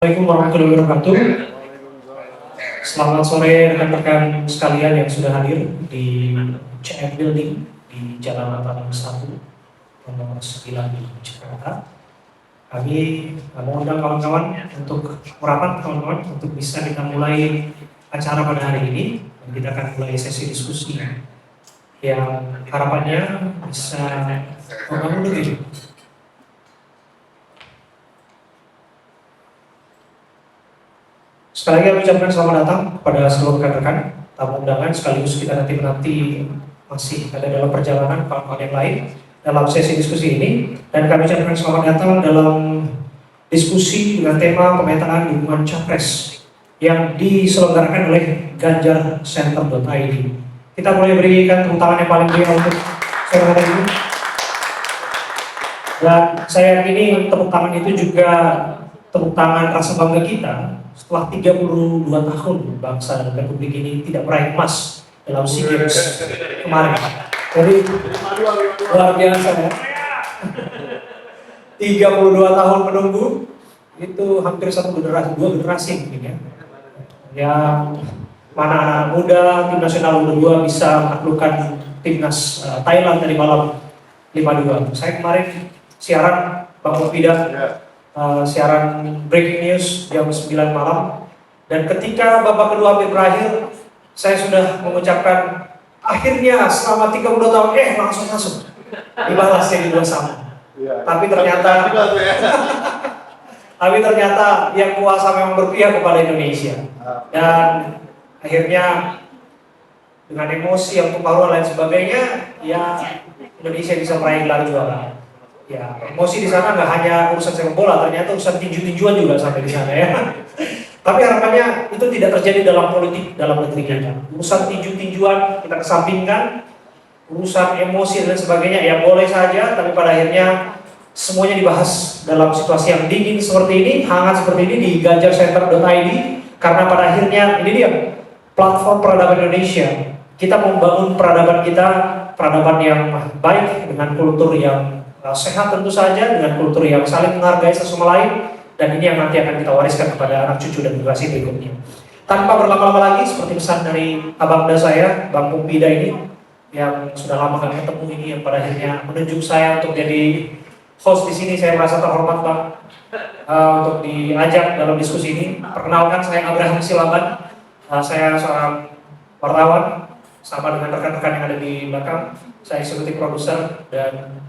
Assalamualaikum warahmatullahi wabarakatuh. Selamat sore rekan-rekan sekalian yang sudah hadir di CM Building di Jalan Mataram 1, nomor 9 di Jakarta. Kami mengundang kawan-kawan untuk merapat, kawan-kawan, untuk bisa kita mulai acara pada hari ini. Dan kita akan mulai sesi diskusi yang harapannya bisa membangun lebih. Sekali lagi kami ucapkan selamat datang kepada seluruh rekan-rekan tamu undangan, sekaligus kita nanti masih ada dalam perjalanan kawan-kawan yang lain dalam sesi diskusi ini, dan kami ucapkan selamat datang dalam diskusi dengan tema pemetaan dukungan Capres yang diselenggarakan oleh ganjarcenter.id. Kita mulai berikan tepuk tangan yang paling meriah untuk saudara ini. Dan saya yakini tepuk tangan itu juga tepuk tangan rasa bangga kita setelah 32 tahun bangsa dan republik ini tidak meraih emas dalam SEA Games kemarin. Jadi luar biasa ya. 32 tahun menunggu, itu hampir dua generasi mungkin ya. Yang mana anak muda tim nasional U22 bisa menaklukkan timnas Thailand tadi malam 5-2. Saya kemarin siaran Bang Mufida, siaran breaking news jam 9 malam, dan ketika babak kedua hampir berakhir, saya sudah mengucapkan akhirnya selama 32 tahun langsung masuk, dibalas jadi 2-1. Tapi ternyata yang kuasa memang berpihak kepada Indonesia, dan akhirnya dengan emosi yang tumpah lain sebagainya, ya Indonesia bisa meraih gelar juara. Ya, emosi di sana nggak hanya urusan sepak bola, ternyata urusan tinju-tinjuan juga sampai di sana ya. Tapi harapannya itu tidak terjadi dalam politik dalam negeri kita. Urusan tinju-tinjuan kita kesampingkan, urusan emosi dan sebagainya ya boleh saja, tapi pada akhirnya semuanya dibahas dalam situasi yang dingin seperti ini, hangat seperti ini di ganjarcenter.id, karena pada akhirnya ini dia platform peradaban Indonesia. Kita membangun peradaban kita, peradaban yang baik dengan kultur yang sehat tentu saja, dengan kultur yang saling menghargai satu sama lain, dan ini yang nanti akan kita wariskan kepada anak cucu dan generasi berikutnya. Tanpa berlama-lama lagi, seperti pesan dari abangda saya, Bang Mufida ini, yang sudah lama gak ketemu ini, yang pada akhirnya menunjuk saya untuk jadi host di sini. Saya merasa terhormat Bang untuk diajak dalam diskusi ini. Perkenalkan, saya Abraham Silaban, saya seorang wartawan, sama dengan rekan-rekan yang ada di belakang. Saya eksekutif produser dan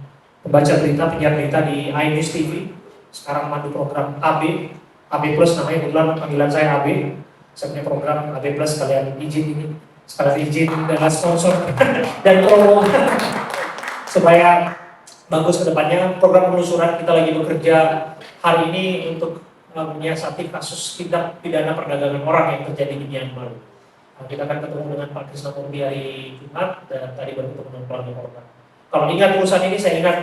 pembaca berita, penyiar berita di iNews TV. Sekarang mandu program AB Plus namanya, kebetulan panggilan saya AB. Saya punya program AB Plus, sekalian izin dengan sponsor dan promo supaya bagus ke depannya. Program penelusuran kita lagi bekerja hari ini untuk menyiasati kasus tindak pidana perdagangan orang yang terjadi di Myanmar. Kita akan ketemu dengan Pak Krisna Murti hari Jumat, dan tadi baru ketemu dengan keluarga korban. Kalau ingat urusan ini, saya ingat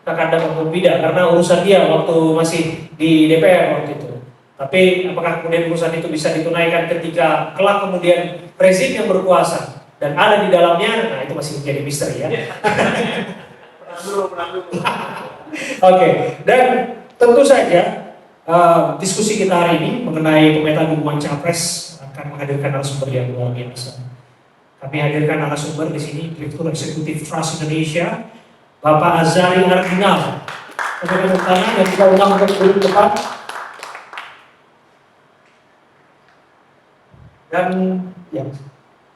Kakanda Bang Mufida, karena urusan dia waktu masih di DPR waktu itu. Tapi apakah kemudian urusan itu bisa ditunaikan ketika kelak kemudian rezim yang berkuasa dan ada di dalamnya, nah itu masih menjadi misteri ya. Oke, dan tentu saja diskusi kita hari ini mengenai pemetaan dukungan Capres akan menghadirkan narasumber yang luar biasa. Kami hadirkan narasumber di sini, Direktur Eksekutif Trust Indonesia, Bapak Azari Ardinal. Untuk tangan dan kita undang untuk duduk depan. Dan ya,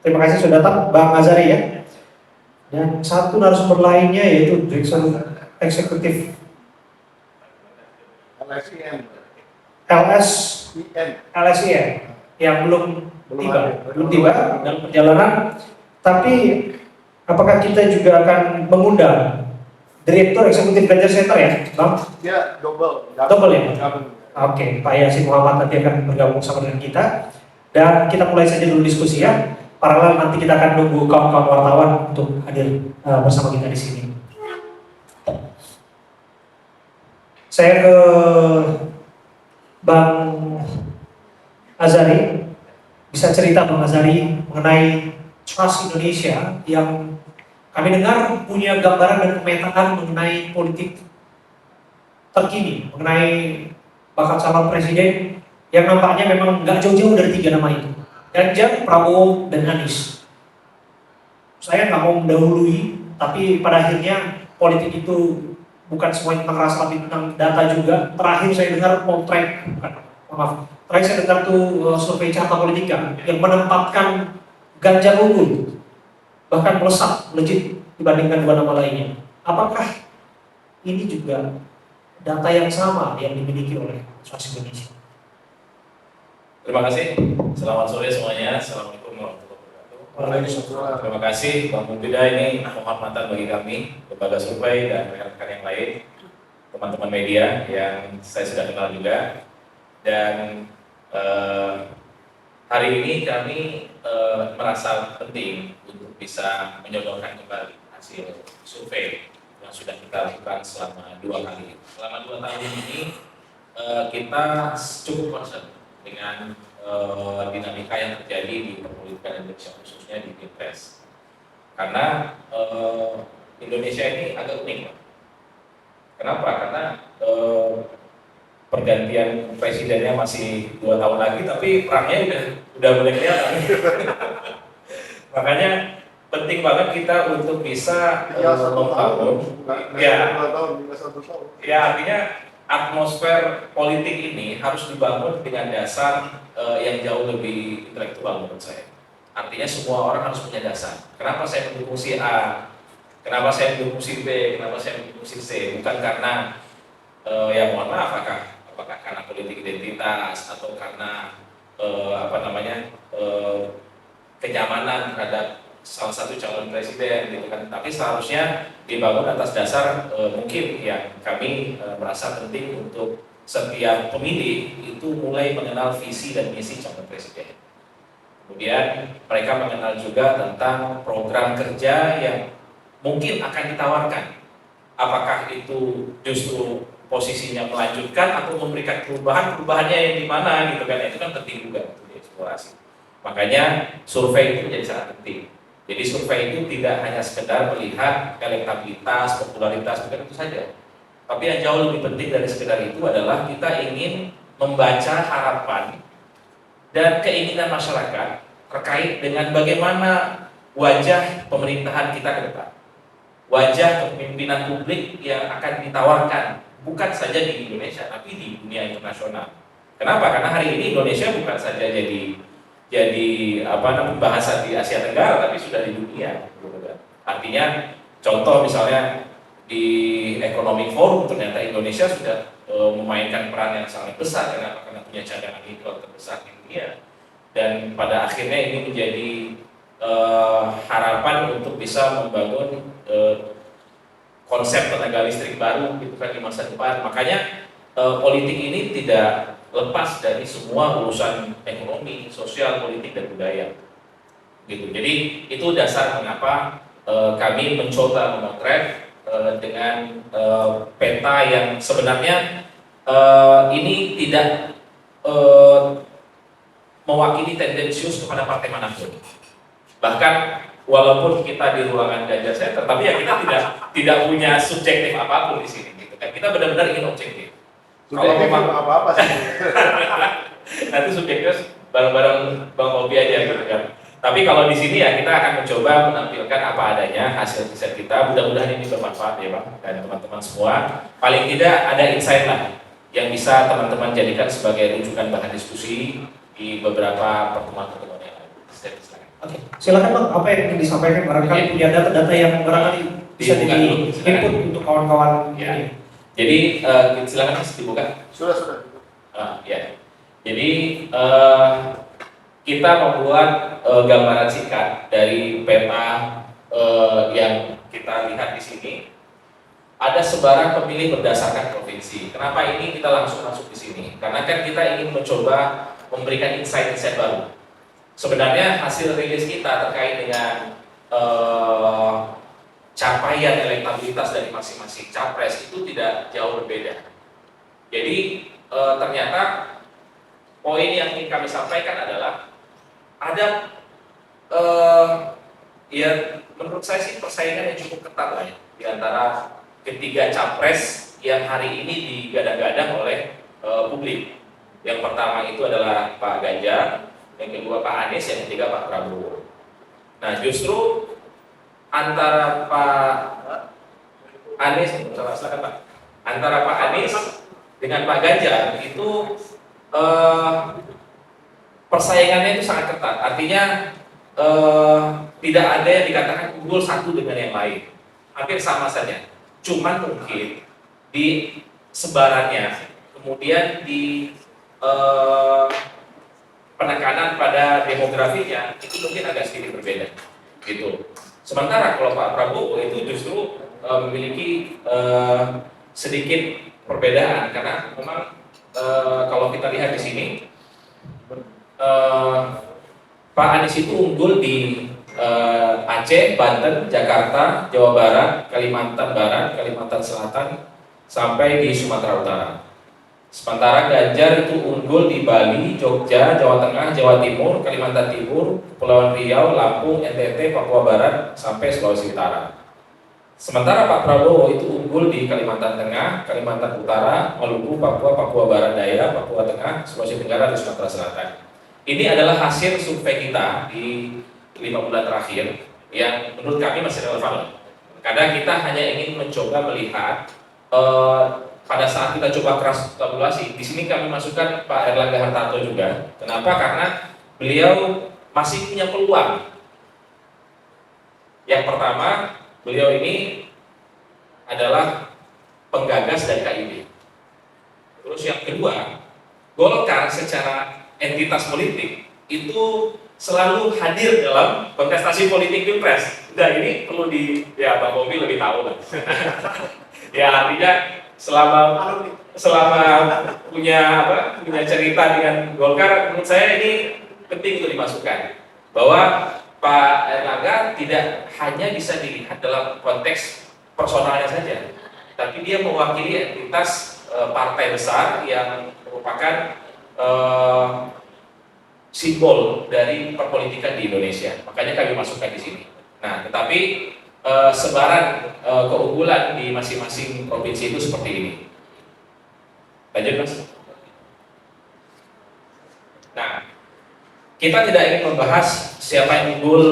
terima kasih sudah datang Bang Azari ya. Dan satu narasumber lainnya yaitu Direktur Eksekutif LSIN yang belum tiba dalam perjalanan. Tapi apakah kita juga akan mengundang Direktur Eksekutif Ganjarcenter ya, Bang? Ya, double ya? Oke, Pak Yasin Muhammad nanti akan bergabung sama dengan kita. Dan kita mulai saja dulu diskusi ya. Paralel nanti kita akan nunggu kawan-kawan wartawan untuk hadir bersama kita di sini. Saya ke Bang Azari. Bisa cerita Bang Azari mengenai Trust Indonesia yang kami dengar punya gambaran dan pemetaan mengenai politik terkini, mengenai bakal calon presiden yang nampaknya memang nggak jauh-jauh dari tiga nama itu, Ganjar, Prabowo, dan Anies. Saya nggak mau mendahului, tapi pada akhirnya politik itu bukan semua tentang rasa, tapi tentang data juga. Terakhir saya dengar poltrek, terakhir saya dengar tuh survei Carta Politika yang menempatkan Ganjar unggul, bahkan melesat legit dibandingkan dua nama lainnya. Apakah ini juga data yang sama yang dimiliki oleh Swas Indonesia? Terima kasih. Selamat sore semuanya. Assalamualaikum warahmatullahi wabarakatuh. Waalaikumsalam. Terima kasih Bang Mumpida, ini penghormatan bagi kami, lembaga survei dan rekan-rekan yang lain, teman-teman media yang saya sudah kenal juga. Dan hari ini kami merasa penting untuk bisa menyodorkan kembali hasil survei yang sudah kita lakukan selama 2 kali. Selama 2 tahun ini kita cukup concern dengan dinamika yang terjadi di perpolitikan Indonesia, khususnya di Pilpres. Karena Indonesia ini agak unik, Pak. Kenapa? Karena pergantian presidennya masih 2 tahun lagi, tapi perangnya udah mulai kelihatan. Makanya penting banget kita untuk bisa membangun, ya artinya atmosfer politik ini harus dibangun dengan dasar yang jauh lebih intelektual menurut saya. Artinya semua orang harus punya dasar. Kenapa saya mendukung si A? Kenapa saya mendukung si B? Kenapa saya mendukung si C? Bukan karena ya mohon maaf, apakah karena politik identitas atau karena kenyamanan terhadap salah satu calon presiden gitu kan, tapi seharusnya dibangun atas dasar mungkin ya kami merasa penting untuk setiap pemilih itu mulai mengenal visi dan misi calon presiden. Kemudian mereka mengenal juga tentang program kerja yang mungkin akan ditawarkan. Apakah itu justru posisinya melanjutkan atau memberikan perubahannya yang di mana gitu kan, itu kan penting juga untuk dieksplorasi. Makanya survei itu menjadi sangat penting. Jadi survei itu tidak hanya sekedar melihat elektabilitas, popularitas, bukan itu saja. Tapi yang jauh lebih penting dari sekedar itu adalah kita ingin membaca harapan dan keinginan masyarakat terkait dengan bagaimana wajah pemerintahan kita ke depan. Wajah kepemimpinan publik yang akan ditawarkan bukan saja di Indonesia tapi di dunia internasional. Kenapa? Karena hari ini Indonesia bukan saja jadi bahasa di Asia Tenggara, tapi sudah di dunia. Artinya, contoh misalnya di Economic Forum ternyata Indonesia sudah memainkan peran yang sangat besar karena punya cadangan nikel terbesar di dunia. Dan pada akhirnya ini menjadi harapan untuk bisa membangun konsep tenaga listrik baru gitu kan di masa depan. Makanya politik ini tidak lepas dari semua urusan ekonomi, sosial, politik, dan budaya. Gitu. Jadi itu dasar mengapa kami mencoba memotret dengan peta yang sebenarnya ini tidak mewakili tendensius kepada partai manapun. Bahkan walaupun kita di ruangan Ganjar Center, tapi ya kita tidak punya subjektif apapun di sini. Gitu. Kita benar-benar ingin objektif. Kalau memang apa-apa sih. Nanti subjeknya bareng-bareng Bang Hobi aja gitu kan. Tapi kalau di sini ya kita akan mencoba menampilkan apa adanya hasil riset kita. Mudah-mudahan ini bermanfaat ya Bang dan teman-teman semua. Paling tidak ada insight lah yang bisa teman-teman jadikan sebagai rujukan bahan diskusi di beberapa pertemuan-pertemuan yang lain. Oke, silakan Bang, apa yang ingin disampaikan, barangkali punya data-data yang barangkali bisa jadi input untuk kawan-kawan ini. Jadi silakan Mas dibuka. Sudah. Ya. Jadi kita membuat gambaran singkat dari peta yang kita lihat di sini. Ada sebaran pemilih berdasarkan provinsi. Kenapa ini kita langsung masuk di sini? Karena kan kita ingin mencoba memberikan insight-insight baru. Sebenarnya hasil rilis kita terkait dengan capaian elektabilitas dari masing-masing capres itu tidak jauh berbeda. Jadi ternyata poin yang ingin kami sampaikan adalah ada ya menurut saya sih persaingan yang cukup ketat lah ya, di antara ketiga capres yang hari ini digadang-gadang oleh publik. Yang pertama itu adalah Pak Ganjar, yang kedua Pak Anies, yang ketiga Pak Prabowo. Nah, justru antara Pak Anies, silakan Pak, antara Pak Anies dengan Pak Ganjar itu persaingannya itu sangat ketat. Artinya tidak ada yang dikatakan unggul satu dengan yang lain, hampir sama saja. Cuman mungkin di sebarannya, kemudian di penekanan pada demografinya itu mungkin agak sedikit berbeda, gitu. Sementara kalau Pak Prabowo itu justru memiliki sedikit perbedaan karena memang kalau kita lihat di sini Pak Anies itu unggul di Aceh, Banten, Jakarta, Jawa Barat, Kalimantan Barat, Kalimantan Selatan, sampai di Sumatera Utara. Sementara Ganjar itu unggul di Bali, Jogja, Jawa Tengah, Jawa Timur, Kalimantan Timur, Kepulauan Riau, Lampung, NTT, Papua Barat, sampai Sulawesi Utara. Sementara Pak Prabowo itu unggul di Kalimantan Tengah, Kalimantan Utara, Maluku, Papua, Papua Barat Daya, Papua Tengah, Sulawesi Tenggara, dan Sumatera Selatan. Ini adalah hasil survei kita di 5 bulan terakhir yang menurut kami masih relevan. Karena kita hanya ingin mencoba melihat pada saat kita coba keras tabulasi, di sini kami masukkan Pak Erlangga Hartarto juga. Kenapa? Karena beliau masih punya peluang. Yang pertama, beliau ini adalah penggagas dari KIB. Terus yang kedua, Golkar secara entitas politik itu selalu hadir dalam kontestasi politik pilpres. Nah ini perlu ya Bang Bobi lebih tahu lah. Ya artinya selama punya cerita dengan Golkar, menurut saya ini penting untuk dimasukkan bahwa Pak Erlangga tidak hanya bisa dilihat dalam konteks personalnya saja, tapi dia mewakili entitas partai besar yang merupakan simbol dari perpolitikan di Indonesia. Makanya kami masukkan di sini. Nah, tetapi sebaran keunggulan di masing-masing provinsi itu seperti ini. Lanjut, Mas. Nah, kita tidak ingin membahas siapa yang unggul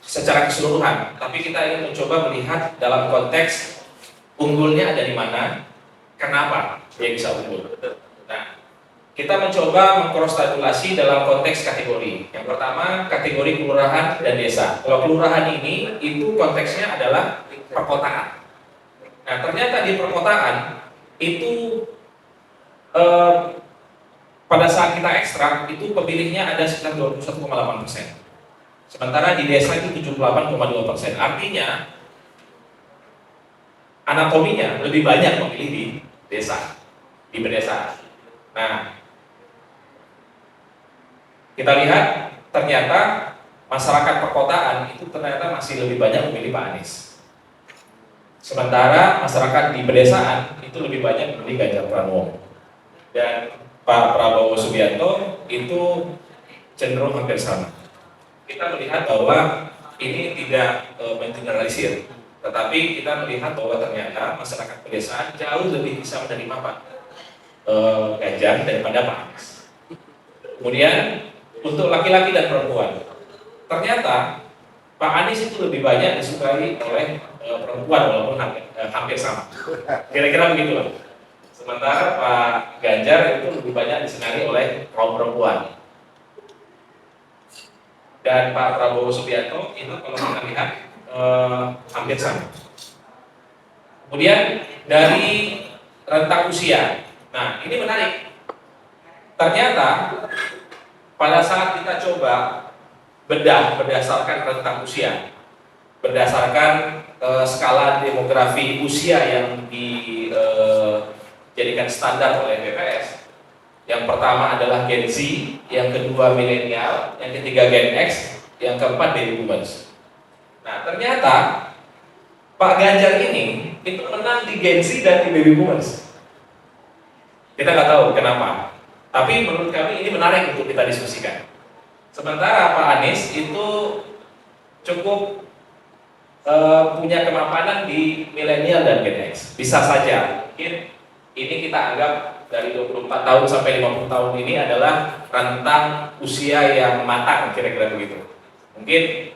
secara keseluruhan, tapi kita ingin mencoba melihat dalam konteks unggulnya ada di mana, kenapa dia bisa unggul. Nah, kita mencoba mengcross tabulasi dalam konteks kategori. Yang pertama, kategori kelurahan dan desa. Kalau kelurahan ini, itu konteksnya adalah perkotaan. Nah, ternyata di perkotaan, itu pada saat kita ekstrak, itu pemilihnya ada sekitar 21,8%. Sementara di desa itu 78,2%. Artinya, anatominya lebih banyak pemilih di desa, di pedesaan. Nah, kita lihat ternyata masyarakat perkotaan itu ternyata masih lebih banyak memilih Pak Anies. Sementara masyarakat di pedesaan itu lebih banyak memilih Ganjar Pranowo. Dan Pak Prabowo Subianto itu cenderung hampir sama. Kita melihat bahwa ini tidak mengeneralisir, tetapi kita melihat bahwa ternyata masyarakat pedesaan jauh lebih bisa menerima Pak Ganjar daripada Pak Anies. Kemudian untuk laki-laki dan perempuan, ternyata Pak Anies itu lebih banyak disukai oleh perempuan walaupun hampir sama. Kira-kira begitu lah. Sementara Pak Ganjar itu lebih banyak disenangi oleh kaum perempuan. Dan Pak Prabowo Subianto itu kalau kita lihat hampir sama. Kemudian dari rentang usia, nah ini menarik. Ternyata pada saat kita coba bedah berdasarkan rentang usia, berdasarkan skala demografi usia yang dijadikan standar oleh BPS. Yang pertama adalah Gen Z, yang kedua milenial, yang ketiga Gen X, yang keempat baby boomers. Nah, ternyata Pak Ganjar ini itu menang di Gen Z dan di baby boomers. Kita nggak tahu kenapa, tapi menurut kami ini menarik untuk kita diskusikan. Sementara Pak Anies itu cukup punya kemapanan di milenial dan Gen X. Bisa saja, mungkin ini kita anggap dari 24 tahun sampai 50 tahun ini adalah rentang usia yang matang, kira-kira begitu. Mungkin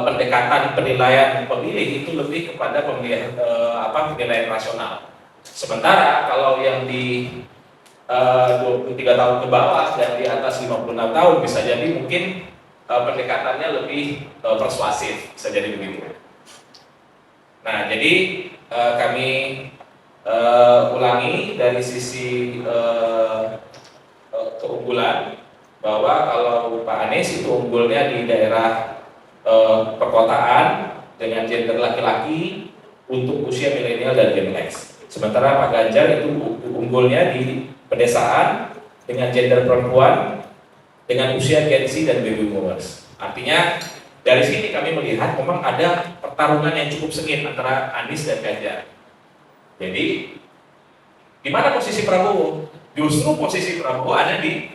pendekatan penilaian pemilih itu lebih kepada penilaian rasional. Sementara kalau yang di 23 tahun ke bawah dan di atas 56 tahun bisa jadi mungkin pendekatannya lebih persuasif, bisa jadi begitu. Nah, jadi kami ulangi dari sisi keunggulan bahwa kalau Pak Anies itu unggulnya di daerah perkotaan dengan gender laki-laki untuk usia milenial dan Gen X. Sementara Pak Ganjar itu unggulnya di pedesaan dengan gender perempuan dengan usia Gen Z dan baby boomers. Artinya dari sini kami melihat memang ada pertarungan yang cukup sengit antara Anies dan Ganjar. Jadi di mana posisi Prabowo? Justru posisi Prabowo ada di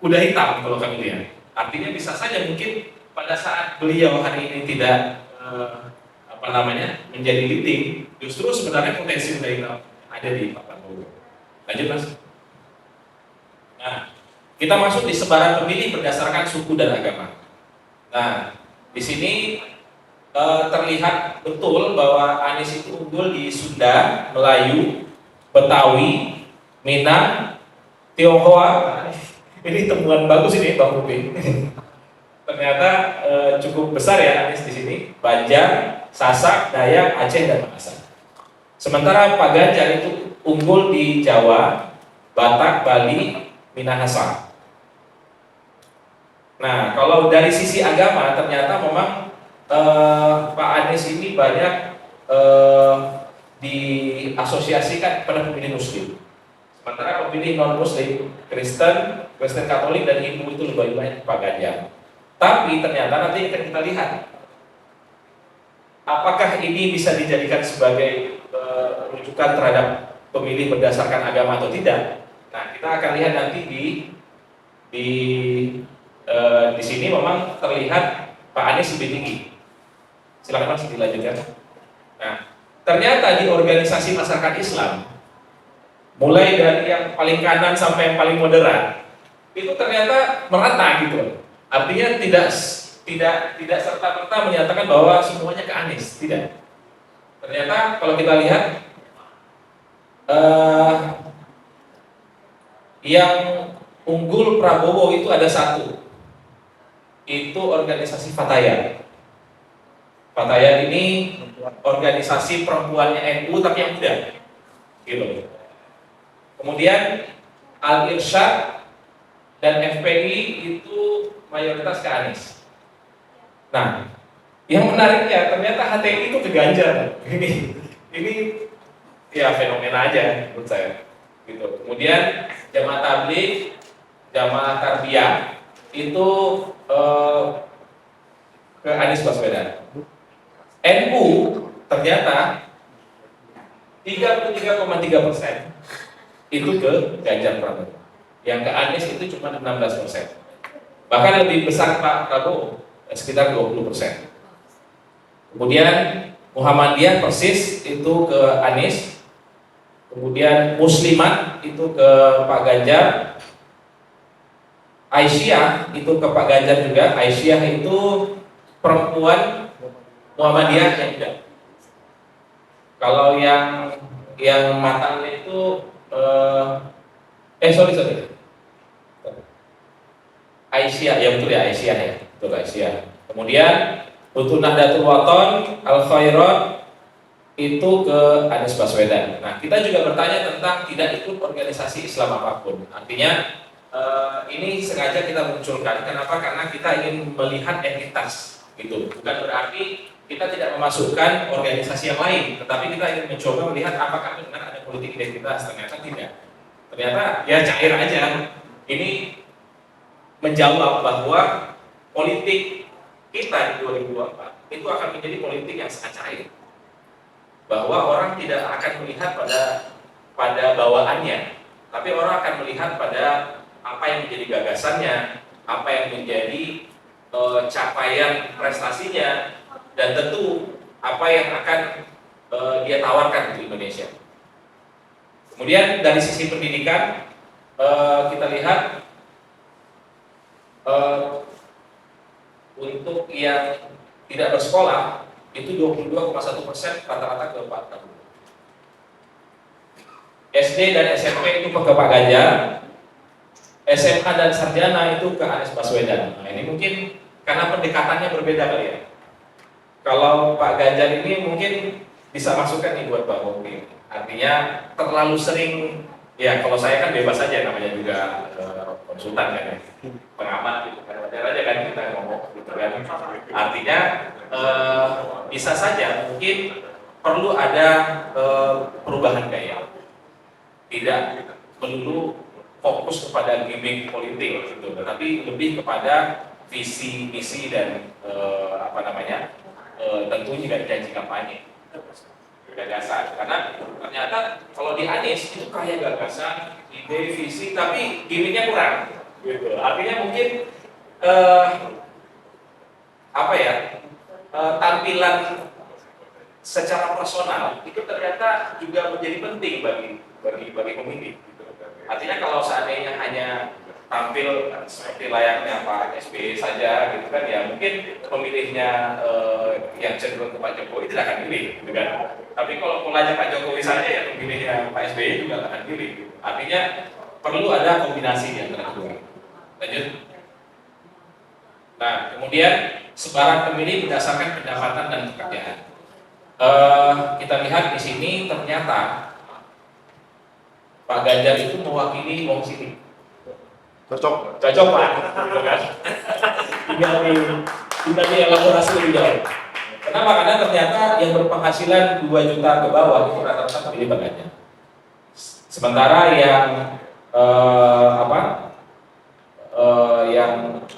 kuda hitam kalau kami lihat. Artinya bisa saja mungkin pada saat beliau hari ini tidak menjadi leading, justru sebenarnya potensi kuda hitam ada di Pak Prabowo. Lanjut Mas. Nah, kita masuk di sebaran pemilih berdasarkan suku dan agama. Nah, di sini terlihat betul bahwa Anies itu unggul di Sunda, Melayu, Betawi, Minang, Tionghoa. Ini temuan bagus ini Bang Rupi. Ternyata cukup besar ya Anies di sini. Banjar, Sasak, Dayak, Aceh dan Makassar. Sementara Pak Ganjar itu unggul di Jawa, Batak, Bali, Minahasa. Nah, kalau dari sisi agama ternyata memang Pak Anies ini banyak diasosiasikan pada pemilih Muslim. Sementara pemilih non Muslim, Kristen Katolik dan Hindu itu lebih banyak Pak Ganjar. Tapi ternyata nanti akan kita lihat apakah ini bisa dijadikan sebagai rujukan terhadap pemilih berdasarkan agama atau tidak. Nah, kita akan lihat nanti di sini memang terlihat Pak Anies lebih tinggi. Silakan Mas dilanjutkan. Nah, ternyata di organisasi masyarakat Islam, mulai dari yang paling kanan sampai yang paling moderat, itu ternyata merata gitu. Artinya tidak serta-merta menyatakan bahwa semuanya ke Anies, tidak. Ternyata kalau kita lihat yang unggul Prabowo itu ada satu, itu organisasi Fatayat. Fatayat ini organisasi perempuannya NU tapi yang muda, gitu. Kemudian Al-Irsyad dan FPI itu mayoritas ke Anies. Nah, yang menariknya ternyata HTI itu ke Ganjar. Ini ya fenomena aja menurut saya. Gitu. Kemudian Jamaah Tabligh, Jamaah Tarbiyah itu ke Anies Baswedan. NU ternyata 33,3% itu ke Ganjar Pranowo. Yang ke Anies itu cuma 16%. Bahkan lebih besar Pak Prabowo, sekitar 20%. Kemudian Muhammadiyah persis itu ke Anies. Kemudian Muslimat itu ke Pak Ganjar. Aisyah itu ke Pak Ganjar juga. Aisyah itu perempuan Muhammadiyah yang tidak. Kalau yang matangnya itu sorry. Aisyah, ya betul ya Aisyah ya, betul Aisyah. Kemudian untuk Nahdlatul Wathon, Al Khairat itu ke Anies Baswedan. Nah, kita juga bertanya tentang tidak ikut organisasi Islam apapun. Artinya ini sengaja kita munculkan. Kenapa? Karena kita ingin melihat entitas, gitu. Bukan berarti kita tidak memasukkan organisasi yang lain, tetapi kita ingin mencoba melihat apakah benar ada politik identitas. Ternyata tidak. Ternyata ya cair aja. Ini menjawab bahwa politik kita di 2024 itu akan menjadi politik yang sangat cair. Bahwa orang tidak akan melihat pada bawaannya, tapi orang akan melihat pada apa yang menjadi gagasannya, apa yang menjadi capaian prestasinya, dan tentu apa yang akan dia tawarkan untuk Indonesia. Kemudian dari sisi pendidikan kita lihat untuk yang tidak bersekolah itu 22,1% rata-rata ke Pak Prabowo. SD dan SMP itu ke Pak Ganjar, SMA dan sarjana itu ke Anies Baswedan. Nah, ini mungkin karena pendekatannya berbeda kali ya. Kalau Pak Ganjar ini mungkin bisa masukkan nih buat Pak Bobi. Artinya terlalu sering, ya kalau saya kan bebas saja, namanya juga konsultan kan ya, pengamat gitu kan, wajar aja kan kita ngomong gitu kan. Artinya bisa saja mungkin perlu ada perubahan gaya, tidak melulu fokus kepada gimmick politik gitu, tetapi lebih kepada visi misi dan tentu juga janji kampanye, gagasan. Karena ternyata kalau di Anies itu kaya gagasan, ide, visi, tapi gimmicknya kurang gitu. Artinya mungkin tampilan secara personal itu ternyata juga menjadi penting bagi pemilih gitu. Artinya kalau seandainya hanya tampil seperti layaknya Pak SBY saja gitu kan, ya mungkin pemilihnya yang cenderung ke Pak Jokowi tidak akan pilih gitu kan. Tapi kalau polanya Pak Jokowi saja, ya pemilihnya Pak SBY juga akan pilih gitu. Artinya perlu ada kombinasi di antara kedua. Lanjut. Nah, kemudian sebaran pemilih berdasarkan pendapatan dan pekerjaan. Kita lihat di sini ternyata Pak Ganjar itu mewakili wong sini. Cocok Pak, gitu kan? tinggal di elaborasi lebih jauh. Kenapa? Karena ternyata yang berpenghasilan 2 juta ke bawah itu rata-rata pemilih Pak Ganjar. Sementara yang yang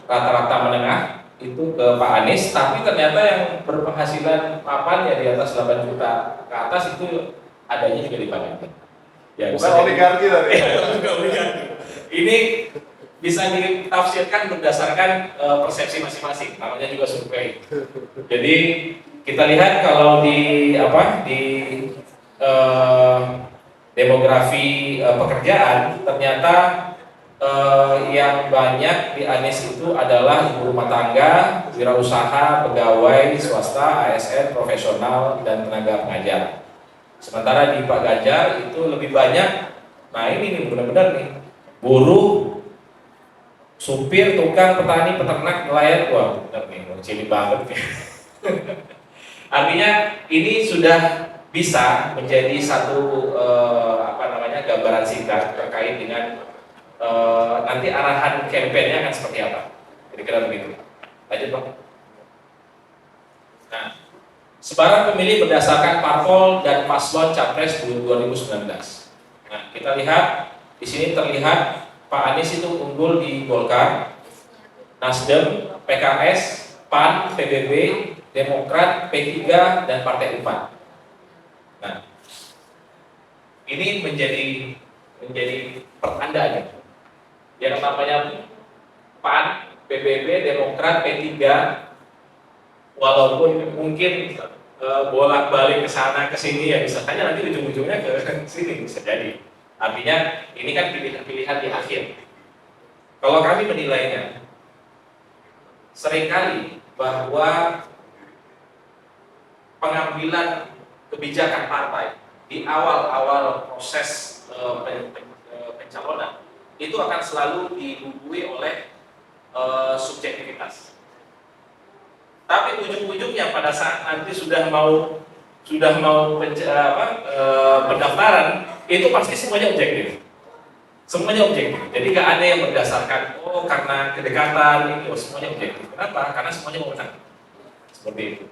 rata-rata menengah itu ke Pak Anies, tapi ternyata yang berpenghasilan papan ya di atas 8 juta ke atas itu adanya juga di Pak Ganjar. Ya, bukan oligarki tadi. Ini bisa ditafsirkan berdasarkan persepsi masing-masing, namanya juga survei. Jadi kita lihat kalau di demografi pekerjaan, ternyata yang banyak di Anies itu adalah ibu rumah tangga, wirausaha, pegawai swasta, ASN, profesional, dan tenaga pengajar. Sementara di Pak Ganjar itu lebih banyak, nah ini nih benar-benar nih, buruh, supir, tukang, petani, peternak, nelayan, wah benar nih, cili banget. Artinya ini sudah bisa menjadi satu gambaran singkat terkait dengan nanti arahan kampanye akan seperti apa. Kira-kira begitu. Lanjut Pak. Nah, sebaran pemilih berdasarkan parpol dan paslon capres 2019. Nah, kita lihat di sini terlihat Pak Anies itu unggul di Golkar, Nasdem, PKS, PAN, PBB, Demokrat, P3, dan Partai Umat. Nah, ini menjadi pertanda ya. Yang namanya PAN, PBB, Demokrat, P3, walaupun mungkin bolak-balik ke sana ke sini, ya bisa saja nanti ujung-ujungnya ke sini, bisa jadi. Artinya ini kan pilihan-pilihan di akhir. Kalau kami menilainya, seringkali bahwa pengambilan kebijakan partai di awal-awal proses pencalonan itu akan selalu dibumbui oleh subjektivitas. Tapi ujung-ujungnya pada saat nanti sudah mau pendaftaran, itu pasti semuanya objektif. Semuanya objektif. Jadi nggak ada yang berdasarkan karena kedekatan ini, semuanya objektif. Kenapa? Karena semuanya mau menang. Seperti itu.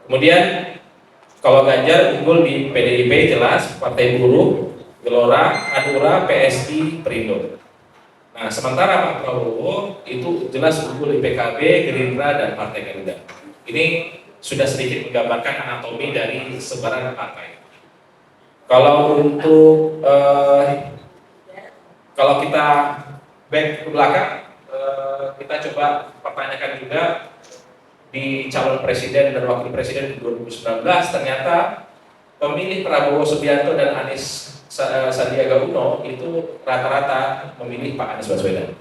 Kemudian kalau Ganjar unggul di PDIP jelas, Partai Buruh, Gelora, Hanura, PSI, Perindo. Nah, sementara Pak Prabowo itu jelas unggul di PKB, Gerindra, dan Partai Garuda. Ini sudah sedikit menggambarkan anatomi dari sebaran partai. Kalau untuk kalau kita back ke belakang, kita coba pertanyakan juga di calon presiden dan wakil presiden 2019, ternyata pemilih Prabowo Subianto dan Anies Sandiaga Uno itu rata-rata memilih Pak Anies Baswedan.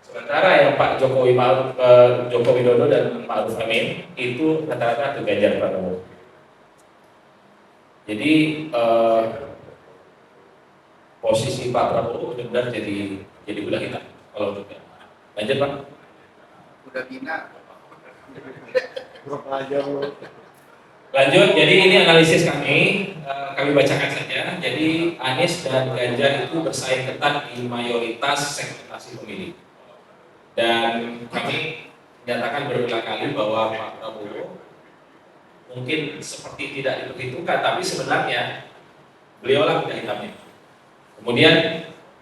Sementara yang Pak Joko Widodo dan Ma'ruf Amin itu rata-rata ke Ganjar Pranowo. Jadi posisi Pak Prabowo benar-benar jadi bola hitam kalau untuk lanjut Pak. Udah bina. Lanjut, jadi ini analisis kami bacakan saja. Jadi Anies dan Ganjar itu bersaing ketat di mayoritas segmentasi pemilih. Dan kami menyatakan berulang kali bahwa Pak Prabowo mungkin seperti tidak diperhitungkan, tapi sebenarnya beliaulah kuda hitamnya. Kemudian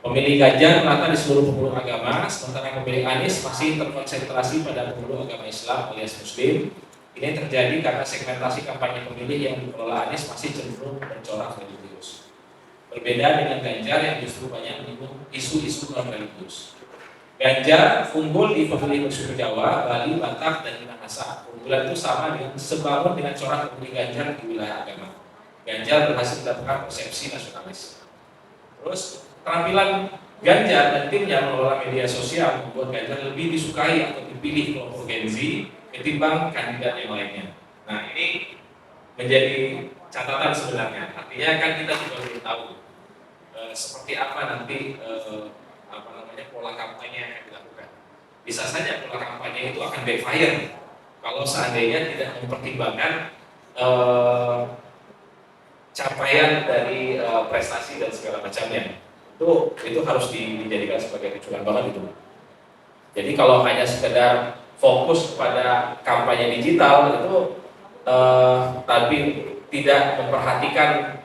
pemilih Ganjar rata di seluruh pemeluk agama, sementara pemilih Anies masih terkonsentrasi pada pemeluk agama Islam alias Muslim. Ini terjadi karena segmentasi kampanye pemilih yang dikelola Anies masih cenderung bercorak religius. Berbeda dengan Ganjar yang justru banyak menyinggung isu-isu non religius. Ganjar unggul di pemilih bersuku Jawa, Bali, Batak, dan Minahasa. Keunggulan itu sama dengan sebangun dengan corak pemilih Ganjar di wilayah agama. Ganjar berhasil mendapatkan persepsi nasionalis. Terus keterampilan Ganjar dan timnya mengelola media sosial membuat Ganjar lebih disukai atau dipilih kelompok Gen Z ketimbang kandidat yang lainnya. Nah, ini menjadi catatan sebenarnya. Artinya kan kita juga belum tahu seperti apa nanti pola kampanye yang akan dilakukan. Bisa saja pola kampanye itu akan backfire kalau seandainya tidak mempertimbangkan capaian dari prestasi dan segala macamnya. Itu harus dijadikan sebagai acuan banget itu. Jadi kalau hanya sekedar fokus pada kampanye digital itu tapi tidak memperhatikan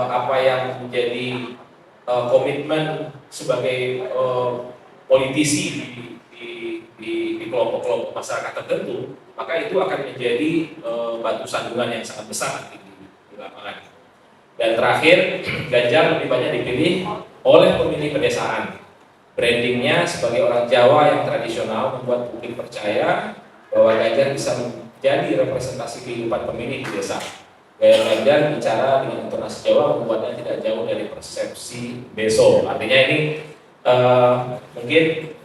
apa yang menjadi komitmen sebagai politisi di kelompok-kelompok masyarakat tertentu, maka itu akan menjadi batu sandungan yang sangat besar di lapangan. Dan terakhir, Ganjar lebih banyak dipilih oleh pemilih pedesaan. Brandingnya sebagai orang Jawa yang tradisional membuat publik percaya bahwa Ganjar bisa menjadi representasi kehidupan pemilih di desa. Gaya Ganjar bicara dengan intonasi Jawa membuatnya tidak jauh dari persepsi Beso. Artinya ini mungkin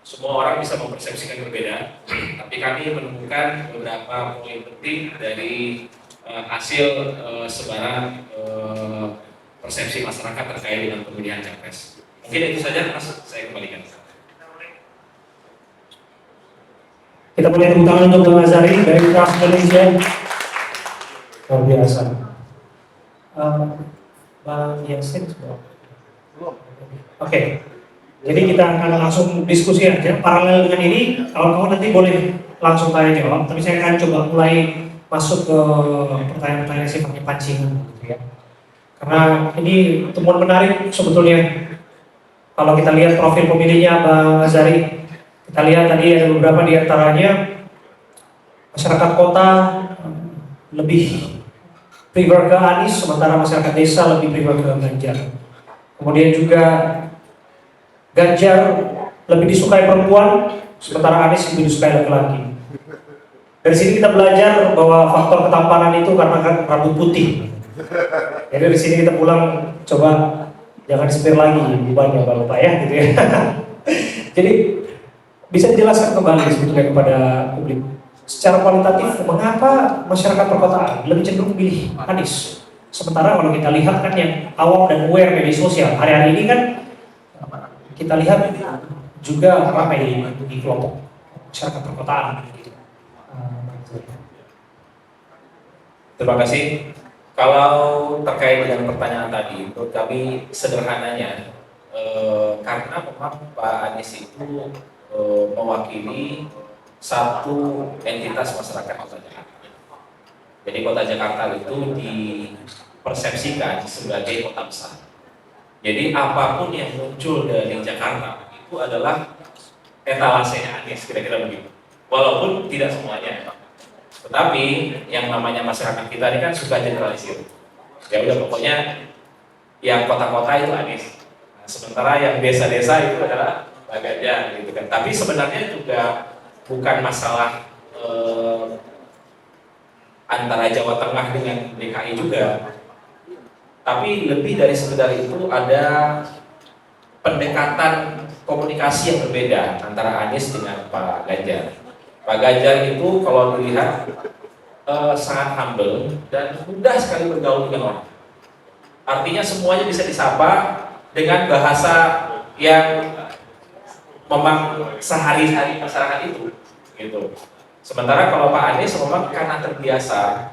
semua orang bisa mempersepsikan berbeda, tapi kami menemukan beberapa poin penting dari hasil sebaran persepsi masyarakat terkait dengan pemilihan capres. Mungkin itu saja, Mas. Saya kembalikan. Kita punya tepuk tangan untuk Bang Azari dari Trust Indonesia. Luar biasa. Bang Yasin, Oke. Jadi kita akan langsung diskusi aja. Paralel dengan ini, kawan-kawan nanti boleh langsung tanya jawab. Tapi saya akan coba mulai masuk ke pertanyaan-pertanyaan sifatnya pancingan, gitu ya. Karena ini temuan menarik sebetulnya. Kalau kita lihat profil pemilihnya Bang Azari, kita lihat tadi ada beberapa di antaranya masyarakat kota lebih prefer ke Anies, sementara masyarakat desa lebih prefer ke Ganjar. Kemudian juga Ganjar lebih disukai perempuan, sementara Anies lebih disukai laki-laki. Dari sini kita belajar bahwa faktor ketampanan itu karena rambut putih. Jadi dari sini kita pulang coba jangan setir lagi bubannya Bapak ya, gitu ya. Jadi bisa dijelaskan kembali sebetulnya kepada publik secara kualitatif mengapa masyarakat perkotaan lebih cenderung pilih Anies. Sementara kalau kita lihat kan yang awam dan aware media sosial hari-hari ini kan kita lihat juga ramai di kelompok masyarakat perkotaan. Terima kasih. Kalau terkait dengan pertanyaan tadi, menurut kami sederhananya karena memang Pak Anies itu mewakili satu entitas masyarakat Kota Jakarta. Jadi Kota Jakarta itu dipersepsikan sebagai kota besar. Jadi apapun yang muncul dari Jakarta itu adalah etalasenya Anies, kira-kira begitu. Walaupun tidak semuanya. Tetapi yang namanya masyarakat kita ini kan suka generalisir. Ya udah pokoknya yang kota-kota itu Anies. Nah, sementara yang desa-desa itu adalah Pak Ganjar gitu kan. Tapi sebenarnya juga bukan masalah antara Jawa Tengah dengan DKI juga. Tapi lebih dari sekedar itu ada pendekatan komunikasi yang berbeda antara Anies dengan Pak Ganjar. Pak Ganjar itu kalau dilihat sangat humble dan mudah sekali bergaul dengan orang. Artinya semuanya bisa disapa dengan bahasa yang memang sehari-hari masyarakat itu, gitu. Sementara kalau Pak Anies memang karena terbiasa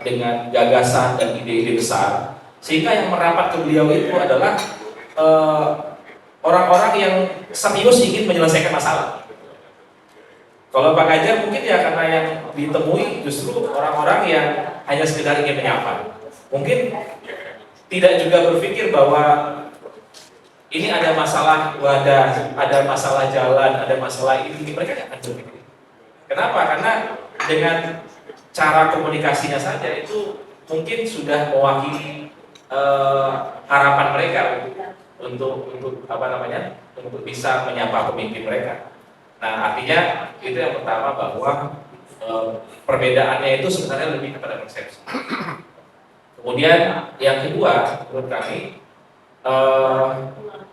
dengan gagasan dan ide-ide besar, sehingga yang merapat ke beliau itu adalah orang-orang yang serius ingin menyelesaikan masalah. Kalau Pak Ganjar mungkin ya karena yang ditemui justru orang-orang yang hanya sekedar ingin menyapa. Mungkin tidak juga berpikir bahwa ini ada masalah wadah, ada masalah jalan, ada masalah ini. Mereka nggak akan berpikir. Kenapa? Karena dengan cara komunikasinya saja itu mungkin sudah mewakili harapan mereka untuk untuk bisa menyapa pemimpin mereka. Nah, artinya itu yang pertama bahwa perbedaannya itu sebenarnya lebih kepada persepsi. Kemudian yang kedua, menurut kami,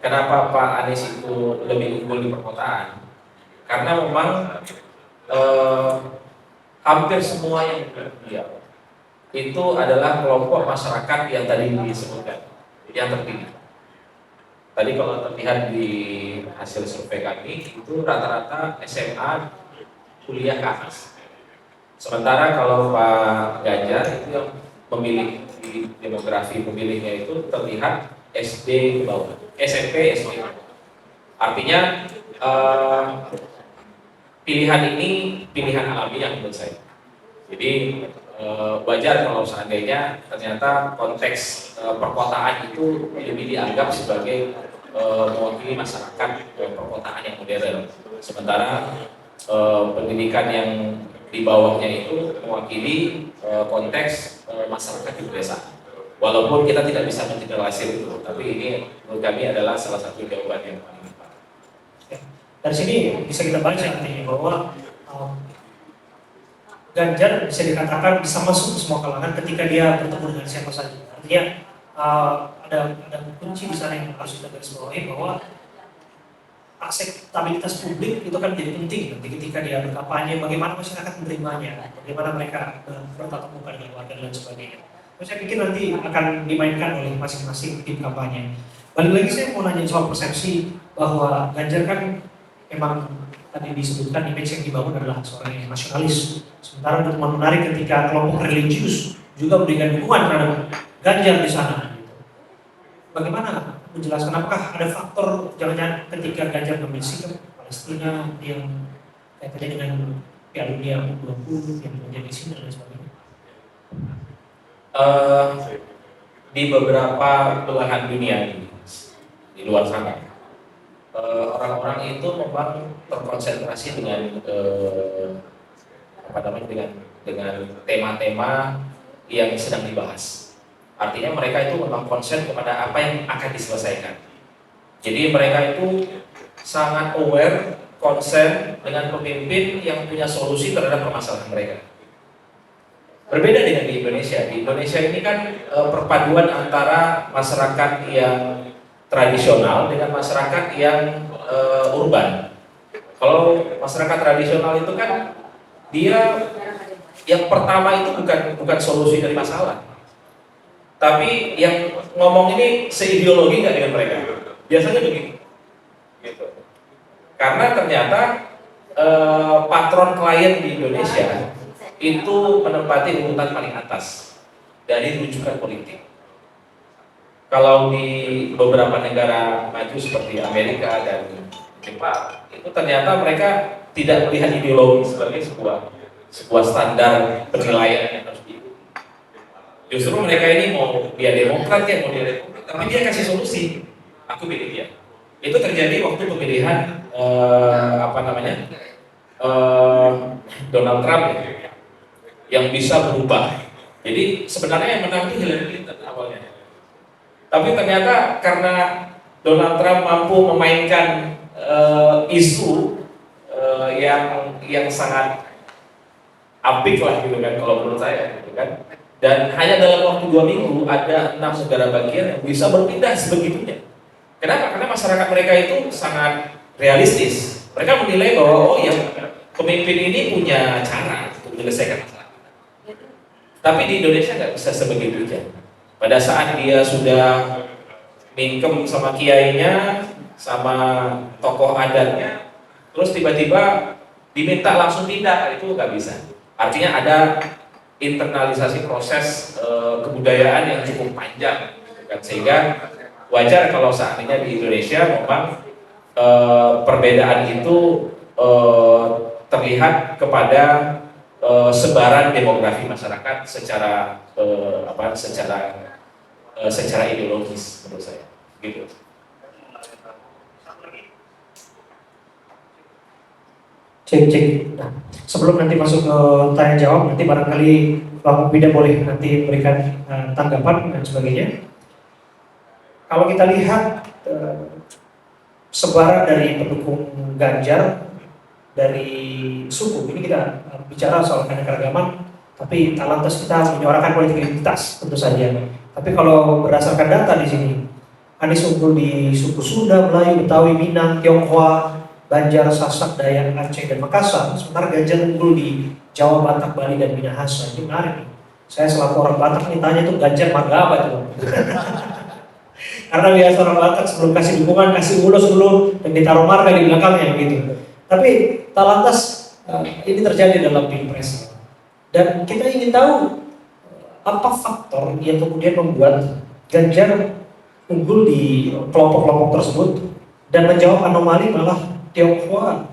kenapa Pak Anies itu lebih unggul di perkotaan? Karena memang hampir semua yang beliau itu adalah kelompok masyarakat yang tadi disebutkan, yang terpilih. Tadi kalau terlihat di hasil survei kami itu rata-rata SMA, kuliah ke atas. Sementara kalau Pak Ganjar itu yang memilih di demografi pemilihnya itu terlihat SD ke bawah, SMP, SD. Artinya pilihan ini pilihan alamiah menurut saya. Jadi wajar kalau seandainya ternyata konteks perkotaan itu lebih dianggap sebagai mewakili masyarakat perkotaan yang modern. Sementara pendidikan yang di bawahnya itu mewakili konteks masyarakat di desa. Walaupun kita tidak bisa mengeneralisir itu, tapi ini menurut kami adalah salah satu jawaban yang paling tepat. Dari sini bisa kita baca artinya bahwa Ganjar bisa dikatakan bisa masuk ke semua kalangan ketika dia bertemu dengan siapa saja. Artinya ada kunci di sana yang harus kita garis bawahi bahwa akseptabilitas publik itu kan jadi penting nanti ketika dia berkampanye, bagaimana masyarakat menerimanya, bagaimana mereka bertatap muka dengan warga dan sebagainya. Saya pikir nanti akan dimainkan oleh masing-masing tim kampanye. Balik lagi saya mau nanya soal persepsi bahwa Ganjar kan memang tadi disebutkan image yang dibangun adalah seorang yang nasionalis. Sementara untuk menarik ketika kelompok religius juga memberikan dukungan terhadap Ganjar di sana. Bagaimana menjelaskan apakah ada faktor jangan-jangan ketika Ganjar memilih sikap Palestina yang kaitannya dengan Piala Dunia U20 yang terjadi di sini dan sebagainya? Di beberapa belahan dunia di luar sana, orang-orang itu memang terkonsentrasi dengan dengan tema-tema yang sedang dibahas. Artinya mereka itu memang konsen kepada apa yang akan diselesaikan. Jadi mereka itu sangat aware, konsen dengan pemimpin yang punya solusi terhadap permasalahan mereka. Berbeda dengan di Indonesia. Di Indonesia ini kan perpaduan antara masyarakat yang tradisional dengan masyarakat yang urban. Kalau masyarakat tradisional itu kan dia yang pertama itu bukan solusi dari masalah, tapi yang ngomong ini seideologi nggak dengan mereka. Biasanya begitu. Gitu. Karena ternyata patron klien di Indonesia itu menempati urutan paling atas dari rujukan politik. Kalau di beberapa negara maju seperti Amerika dan Jepang, itu ternyata mereka tidak melihat ideologi sebagai sebuah standar penilaian yang harus diikuti. Justru mereka ini mau dia demokrat ya, mau dia republik, tapi dia kasih solusi. Aku pilih dia. Itu terjadi waktu pemilihan Donald Trump ya, yang bisa berubah. Jadi sebenarnya yang menang itu Hillary Clinton awalnya. Tapi ternyata karena Donald Trump mampu memainkan isu yang sangat apik lah gitu kan kalau menurut saya gitu kan. Dan hanya dalam waktu 2 minggu ada 6 negara bagian yang bisa berpindah sebegitunya. Kenapa? Karena masyarakat mereka itu sangat realistis. Mereka menilai bahwa oh ya, pemimpin ini punya cara untuk menyelesaikan masalah. Tapi di Indonesia nggak bisa sebegitunya. Pada saat dia sudah mingkem sama kiainya, sama tokoh adatnya, terus tiba-tiba diminta langsung pindah, itu nggak bisa. Artinya ada internalisasi proses kebudayaan yang cukup panjang, gitu kan? Sehingga wajar kalau seandainya di Indonesia memang perbedaan itu terlihat kepada sebaran demografi masyarakat secara secara ideologis menurut saya, gitu. Cek. Nah, sebelum nanti masuk ke tanya jawab, nanti barangkali Bang Bida boleh nanti memberikan tanggapan dan sebagainya. Kalau kita lihat sebaran dari pendukung Ganjar dari suku, ini kita bicara soal keanekaragaman, tapi tak lantas kita menyuarakan politik identitas tentu saja. Tapi kalau berdasarkan data di sini, Anies unggul di suku Sunda, Melayu, Betawi, Minang, Tionghoa, Banjar, Sasak, Dayak, Aceh, dan Makassar. Sementara Ganjar unggul di Jawa, Batak, Bali, dan Minahasa. Ini menarik nih. Saya selaku orang Batak nih tanya tuh Ganjar marga apa itu? Karena biasa orang Batak sebelum kasih dukungan, kasih ulos dulu, dan ditaruh marga di belakangnya begitu. Tapi tak lantas ini terjadi dalam Pilpres. Dan kita ingin tahu apa faktor yang kemudian membuat Ganjar unggul di kelompok-kelompok tersebut dan menjawab anomali malah Tionghoa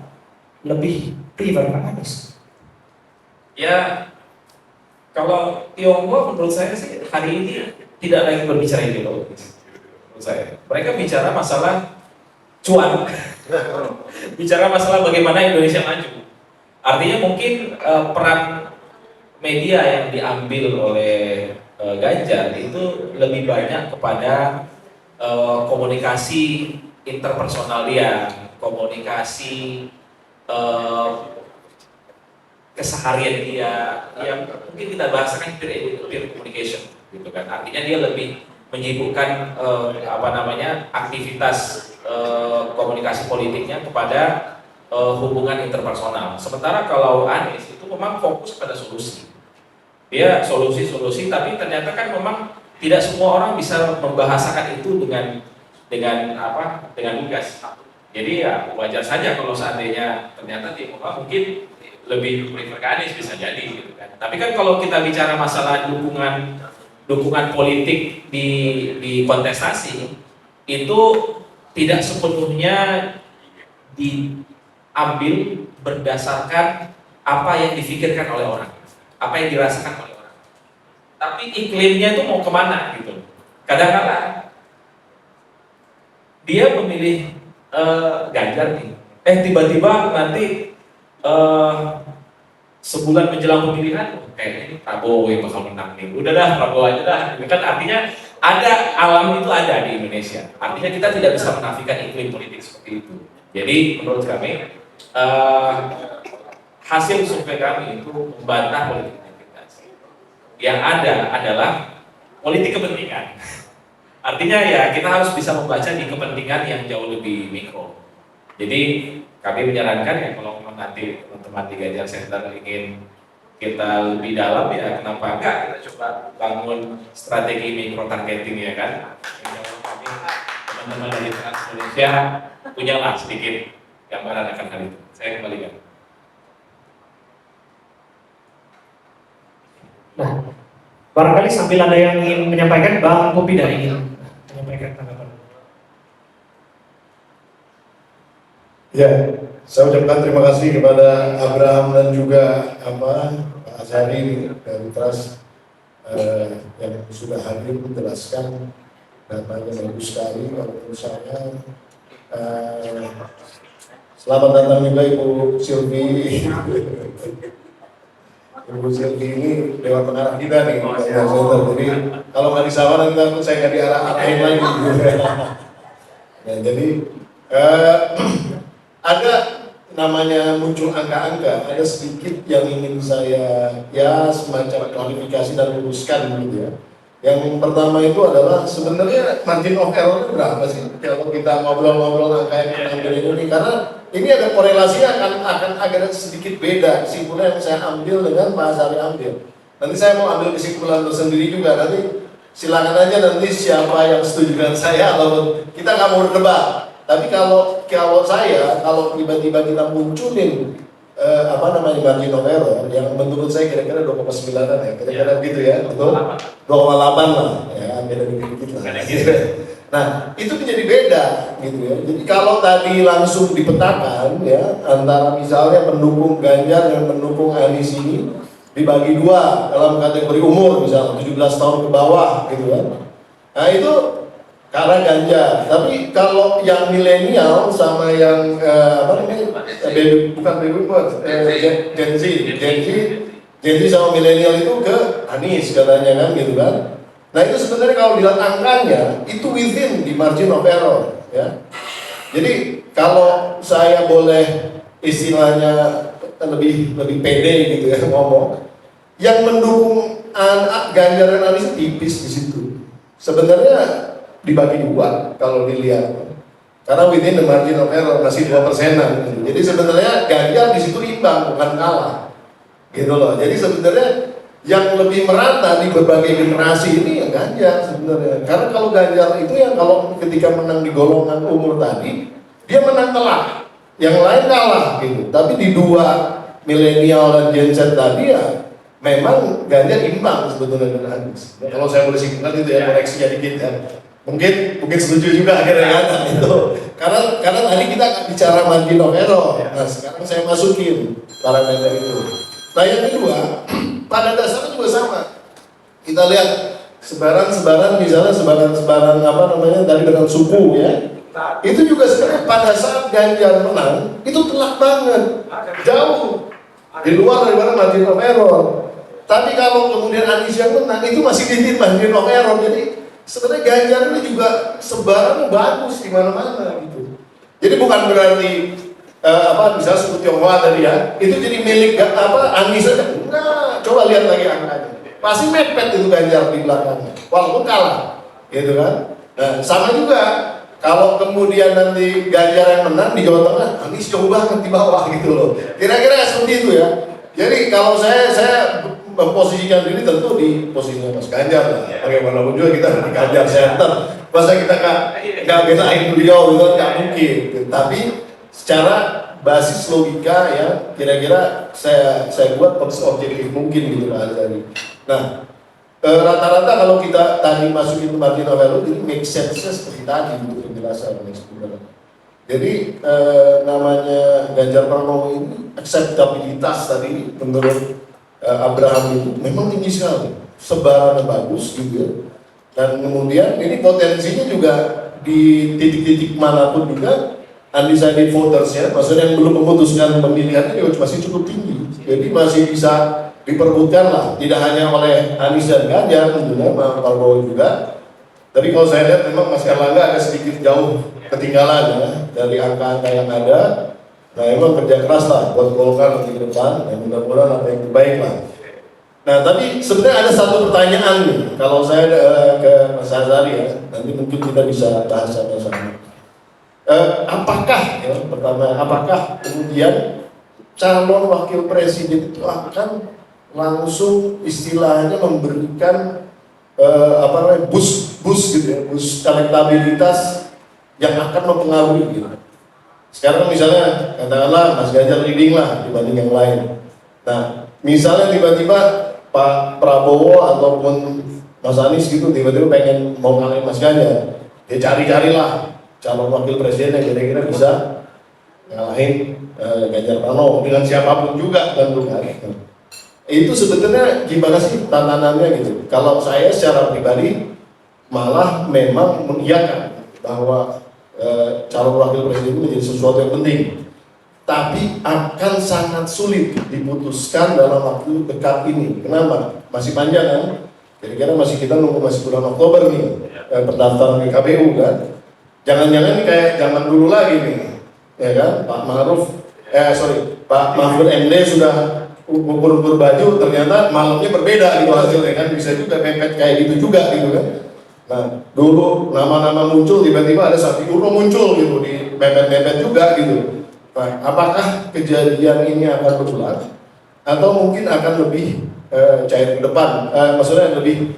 lebih prefer ke Anies. Ya, kalau Tionghoa menurut saya sih hari ini tidak lagi berbicara ideologis. Menurut saya, mereka bicara masalah cuan, bicara masalah bagaimana Indonesia maju. Artinya mungkin peran media yang diambil oleh Ganjar itu lebih banyak kepada komunikasi interpersonal dia, komunikasi keseharian dia, yang mungkin kita bahasakan peer communication, gitu kan. Artinya dia lebih menyibukkan aktivitas komunikasi politiknya kepada hubungan interpersonal. Sementara kalau Anies itu memang fokus pada solusi. Dia solusi-solusi, tapi ternyata kan memang tidak semua orang bisa membahasakan itu dengan lugas. Jadi ya wajar saja kalau seandainya ternyata Tionghoa mungkin lebih prefer ke Anies, bisa jadi gitu kan. Tapi kan kalau kita bicara masalah dukungan politik di kontestasi itu tidak sepenuhnya diambil berdasarkan apa yang difikirkan oleh orang, apa yang dirasakan oleh orang. Tapi iklimnya itu mau kemana gitu. Kadang-kadang dia memilih Ganjar nih, tiba-tiba nanti sebulan menjelang pemilihan, kayaknya Prabowo yang bakal menang nih. Udah dah, Prabowo aja dah. Ini kan artinya ada alam itu ada di Indonesia. Artinya kita tidak bisa menafikan iklim politik seperti itu. Jadi menurut kami hasil survei kami itu membantah politik identitas. Yang ada adalah politik kepentingan. Artinya ya kita harus bisa membaca di kepentingan yang jauh lebih mikro. Jadi kami menyarankan ya kalau nanti teman-teman di Ganjar Center ingin kita lebih dalam ya kenapa enggak kita coba bangun strategi mikro targeting ya kan. Kami teman-teman dari Trans Indonesia punyalah sedikit gambaran akan hal itu. Saya kembalikan. Nah, barangkali sambil ada yang ingin menyampaikan, Bang Kopi dari ingin menyampaikan tanggapan. Ya, saya ucapkan terima kasih kepada Abraham dan juga Pak Azhari dari Trans yang sudah hadir menjelaskan datanya bagus sekali. Kalau menurut saya, selamat datang juga Ibu Silvi. Ibu Silvi ini Dewan Pengarah kita nih, jadi kalau nggak disapa nanti saya nggak diarah-arahin lagi. Nah, jadi ada namanya muncul angka-angka, ada sedikit yang ingin saya ya semacam klarifikasi dan luruskan gitu ya. Yang pertama itu adalah sebenarnya margin of error berapa sih kalau kita ngobrol-ngobrol angka yang ambil ini, karena ini ada korelasi akan agak sedikit beda kesimpulan yang saya ambil dengan Pak Azhari ambil. Nanti saya mau ambil kesimpulan tersendiri juga, nanti silakan aja nanti siapa yang setuju dengan saya atau kita nggak mau berdebat. Tapi kalau saya kalau tiba-tiba kita munculin margin of error yang menurut saya kira-kira 2,9an ya, kira-kira gitu ya, betul? 2,8 lah, ya beda dikit lah. Nah, itu menjadi beda gitu ya. Jadi kalau tadi langsung dipetakan ya antara misalnya pendukung Ganjar dan pendukung Anies ini dibagi dua dalam kategori umur, misalnya 17 tahun ke bawah gitu kan. Nah, itu karena Ganjar. Tapi kalau yang milenial sama yang bukan baby boomers, Gen Z sama milenial itu ke Anies katanya kan gitu kan. Nah itu sebenarnya kalau dilihat angkanya itu within di margin of error ya. Jadi kalau saya boleh istilahnya lebih pede gitu ya ngomong, yang mendukung Ganjar dan Anies tipis di situ. Sebenarnya dibagi dua kalau dilihat, karena within the margin of error masih 2%-an. Jadi sebenarnya Ganjar di situ imbang bukan kalah, gitu loh. Jadi sebenarnya yang lebih merata di berbagai generasi ini ya Ganjar sebenarnya. Karena kalau Ganjar itu yang kalau ketika menang di golongan umur tadi dia menang telak, yang lain kalah gitu. Tapi di dua milenial dan Gen Z tadi ya memang Ganjar imbang sebetulnya dengan Anies. Kalau saya boleh simpulkan itu ya, koreksi sedikit ya. Mungkin setuju juga akhirnya kan itu. Karena tadi kita akan bicara margin of error. Nah sekarang saya masukin parameter itu. Nah yang kedua, pada dasarnya juga sama. Kita lihat sebaran misalnya sebaran tadi dengan suku ya. Itu juga sebenarnya pada saat Ganjar menang itu telak banget, jauh di luar daripada margin of error. Tapi kalau kemudian Anies yang menang itu masih di margin of error. Jadi sebenarnya Ganjar ini juga sebarannya bagus di mana-mana gitu. Jadi bukan berarti misalnya suku Tionghoa tadi ya, itu jadi milik Anies saja. Nah, coba lihat lagi angkanya. Pasti mepet itu Ganjar di belakangnya, walaupun kalah, gitu kan. Nah, sama juga kalau kemudian nanti Ganjar yang menang di Jawa Tengah, Anies jauh banget di bawah gitu loh. Kira-kira seperti itu ya. Jadi kalau saya memposisikan diri tentu di posisinya Mas Ganjar lah. Bagaimanapun juga kita di Ganjar center. Masa kita nggak bedain beliau itu nggak mungkin. Tapi secara basis logika ya kira-kira saya buat objektif mungkin gitu Pak Azhari. Nah rata-rata kalau kita tadi masukin margin of error jadi make sense-nya seperti tadi gitu penjelasan sebenarnya. Jadi namanya Ganjar Pranowo ini akseptabilitas tadi menurut Abraham itu memang tinggi sekali, sebarannya bagus gitu ya. Dan kemudian ini potensinya juga di titik-titik manapun juga undecided voters ya, maksudnya yang belum memutuskan pemilihannya juga masih cukup tinggi. Jadi masih bisa diperbutkan lah, tidak hanya oleh Anies dan Ganjar tentunya, Pak Prabowo juga. Tapi kalau saya lihat memang Mas Erlangga agak sedikit jauh ketinggalan ya dari angka-angka yang ada. Nah emang kerja keras lah buat Golkar nanti ke depan, dan mudah-mudahan apa yang terbaik lah. Nah tapi sebenarnya ada satu pertanyaan nih, kalau saya ke Mas Azhari ya, nanti mungkin kita bisa bahas sama-sama. Apakah kemudian calon wakil presiden itu akan langsung istilahnya memberikan boost gitu ya, boost elektabilitas yang akan mempengaruhi gitu. Sekarang misalnya katakanlah Mas Ganjar leading lah dibanding yang lain. Nah, misalnya tiba-tiba Pak Prabowo ataupun Mas Anies gitu tiba-tiba pengen mau ngalahin Mas Ganjar, ya cari-carilah calon wakil presiden yang kira-kira bisa ngalahin Ganjar Pranowo dengan siapapun juga tentu kan. Itu sebetulnya gimana sih tantangannya gitu? Kalau saya secara pribadi malah memang mengiyakan bahwa calon wakil presiden itu menjadi sesuatu yang penting, tapi akan sangat sulit diputuskan dalam waktu dekat ini. Kenapa? Masih panjang kan? Kira-kira kita nunggu masih bulan Oktober nih pendaftaran ke KPU kan? Jangan-jangan kayak zaman dulu lagi nih, ya kan? Pak Ma'ruf Pak Mahfud MD sudah ukur baju, ternyata malamnya berbeda gitu hasilnya kan, bisa juga mepet kayak gitu juga gitu kan. Nah, dulu nama-nama muncul, tiba-tiba ada Sapi Uno muncul gitu, di mepet-mepet juga gitu. Nah, apakah kejadian ini akan berulang atau mungkin akan lebih cair ke depan? Maksudnya lebih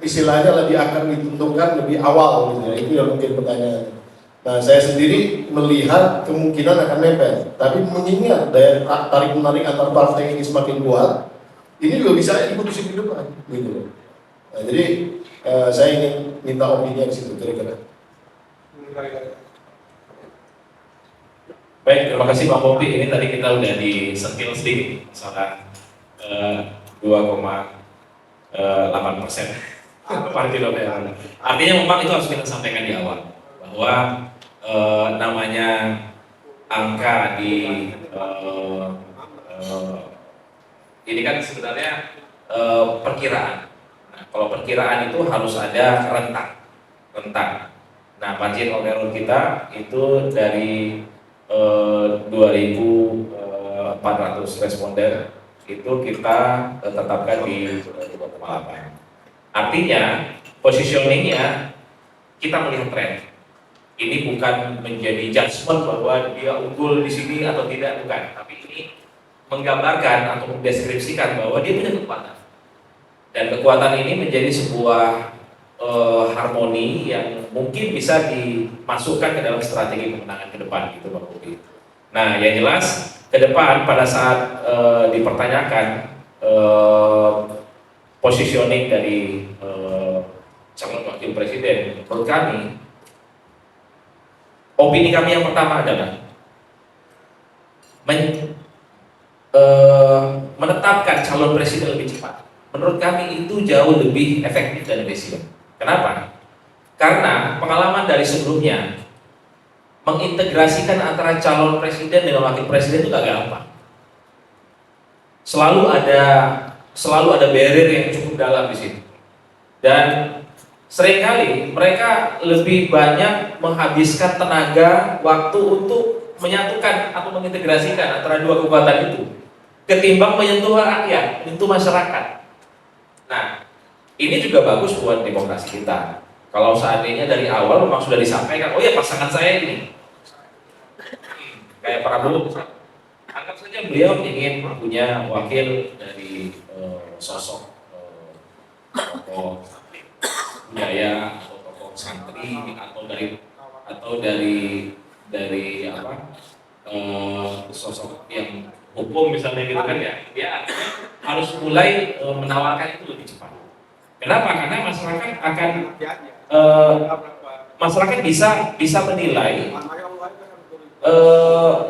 istilahnya lebih akan ditentukan lebih awal gitu ya. Itu yang mungkin pertanyaannya. Nah, saya sendiri melihat kemungkinan akan mepet, tapi mengingat daya tarik menarik antar partai ini semakin kuat, ini juga bisa diputusin di depan gitu. Nah, jadi saya ingin minta opini di situ kira-kira. Baik, terima kasih Pak Bobi. Ini tadi kita udah disentil sedikit masalah 2,8% margin of error. Artinya memang itu harus kita sampaikan di awal bahwa namanya angka di ini kan sebenarnya perkiraan. Nah, kalau perkiraan itu harus ada rentang. Nah, margin of error kita itu dari 2.400 responden itu kita tetapkan di 2,8. Artinya positioningnya kita melihat tren. Ini bukan menjadi judgement bahwa dia unggul di sini atau tidak, bukan. Tapi ini menggambarkan atau mendeskripsikan bahwa dia punya kekuatan. Dan kekuatan ini menjadi sebuah harmoni yang mungkin bisa dimasukkan ke dalam strategi pemenangan ke depan gitu Pak Bobi. Nah, yang jelas ke depan pada saat dipertanyakan positioning dari calon wakil presiden, menurut kami, opini kami yang pertama adalah menetapkan calon presiden lebih cepat. Menurut kami itu jauh lebih efektif dan efisien. Kenapa? Karena pengalaman dari sebelumnya mengintegrasikan antara calon presiden dengan wakil presiden itu gak gampang. Selalu ada barrier yang cukup dalam di situ. Dan seringkali mereka lebih banyak menghabiskan tenaga, waktu untuk menyatukan atau mengintegrasikan antara dua kekuatan itu ketimbang menyentuh rakyat, menyentuh masyarakat. Nah, ini juga bagus buat demokrasi kita. Kalau seandainya dari awal memang sudah disampaikan, oh ya pasangan saya ini, kayak Prabowo, anggap saja beliau ingin punya wakil dari sosok tokoh budaya atau tokoh santri atau dari sosok yang hukum misalnya gitu kan ya, dia harus mulai menawarkan itu lebih cepat. Kenapa? Karena masyarakat bisa menilai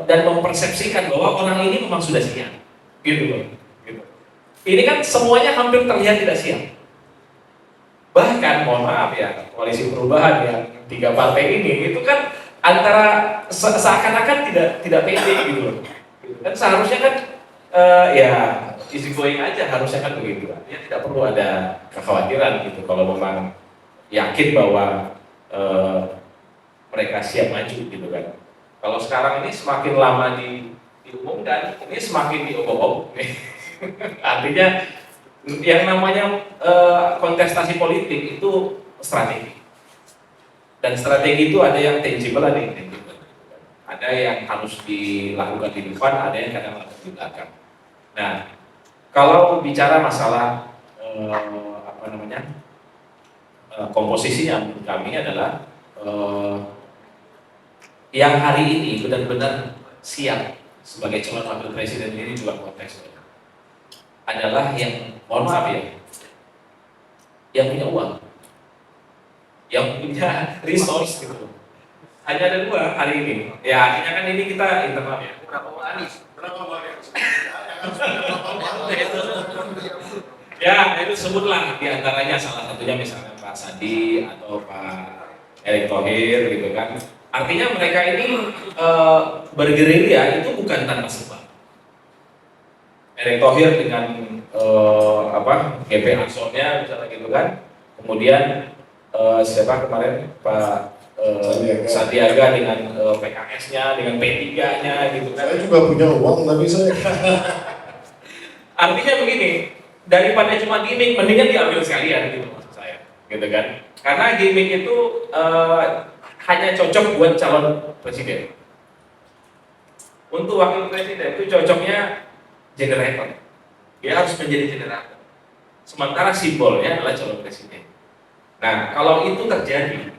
dan mempersepsikan bahwa orang ini memang sudah siap, gitu loh. Gitu. Ini kan semuanya hampir terlihat tidak siap. Bahkan, mohon maaf ya, koalisi perubahan yang 3 partai ini itu kan antara seakan-akan tidak pede gitu loh. Dan seharusnya kan ya easy going aja, harusnya kan begitu. Ya tidak perlu ada kekhawatiran gitu kalau memang yakin bahwa mereka siap maju gitu kan. Kalau sekarang ini semakin lama diumumkan, ini semakin diobok-obok. Artinya yang namanya kontestasi politik itu strategi. Dan strategi itu ada yang tangible, ada yang intangible. Ada yang harus dilakukan di depan, ada yang kadang lakukan di belakang. Nah, kalau bicara masalah komposisinya menurut kami adalah yang hari ini benar-benar siap sebagai calon wakil presiden ini juga konteksnya adalah yang, mohon maaf ya, yang punya uang, yang punya resource gitu. Hanya ada 2 hari ini. Ya, artinya kan ini kita internal ya. Berapa Anies? Ya, itu sebutlah di antaranya salah satunya misalnya Pak Sandi atau Pak Erick Thohir gitu kan. Artinya mereka ini bergerilya itu bukan tanpa sebab. Erick Thohir dengan GP Ansonnya misalnya gitu kan. Kemudian siapa kemarin Pak Sandiaga dengan PKS-nya, dengan P3-nya gitu kan. Saya juga punya uang tapi saya Artinya begini, daripada cuma gimmick, mendingan diambil sekalian gitu maksud saya, gitu kan? Karena gimmick itu hanya cocok buat calon presiden. Untuk wakil presiden itu cocoknya generator. Dia harus menjadi generator. Sementara simbolnya adalah calon presiden. Nah, kalau itu terjadi,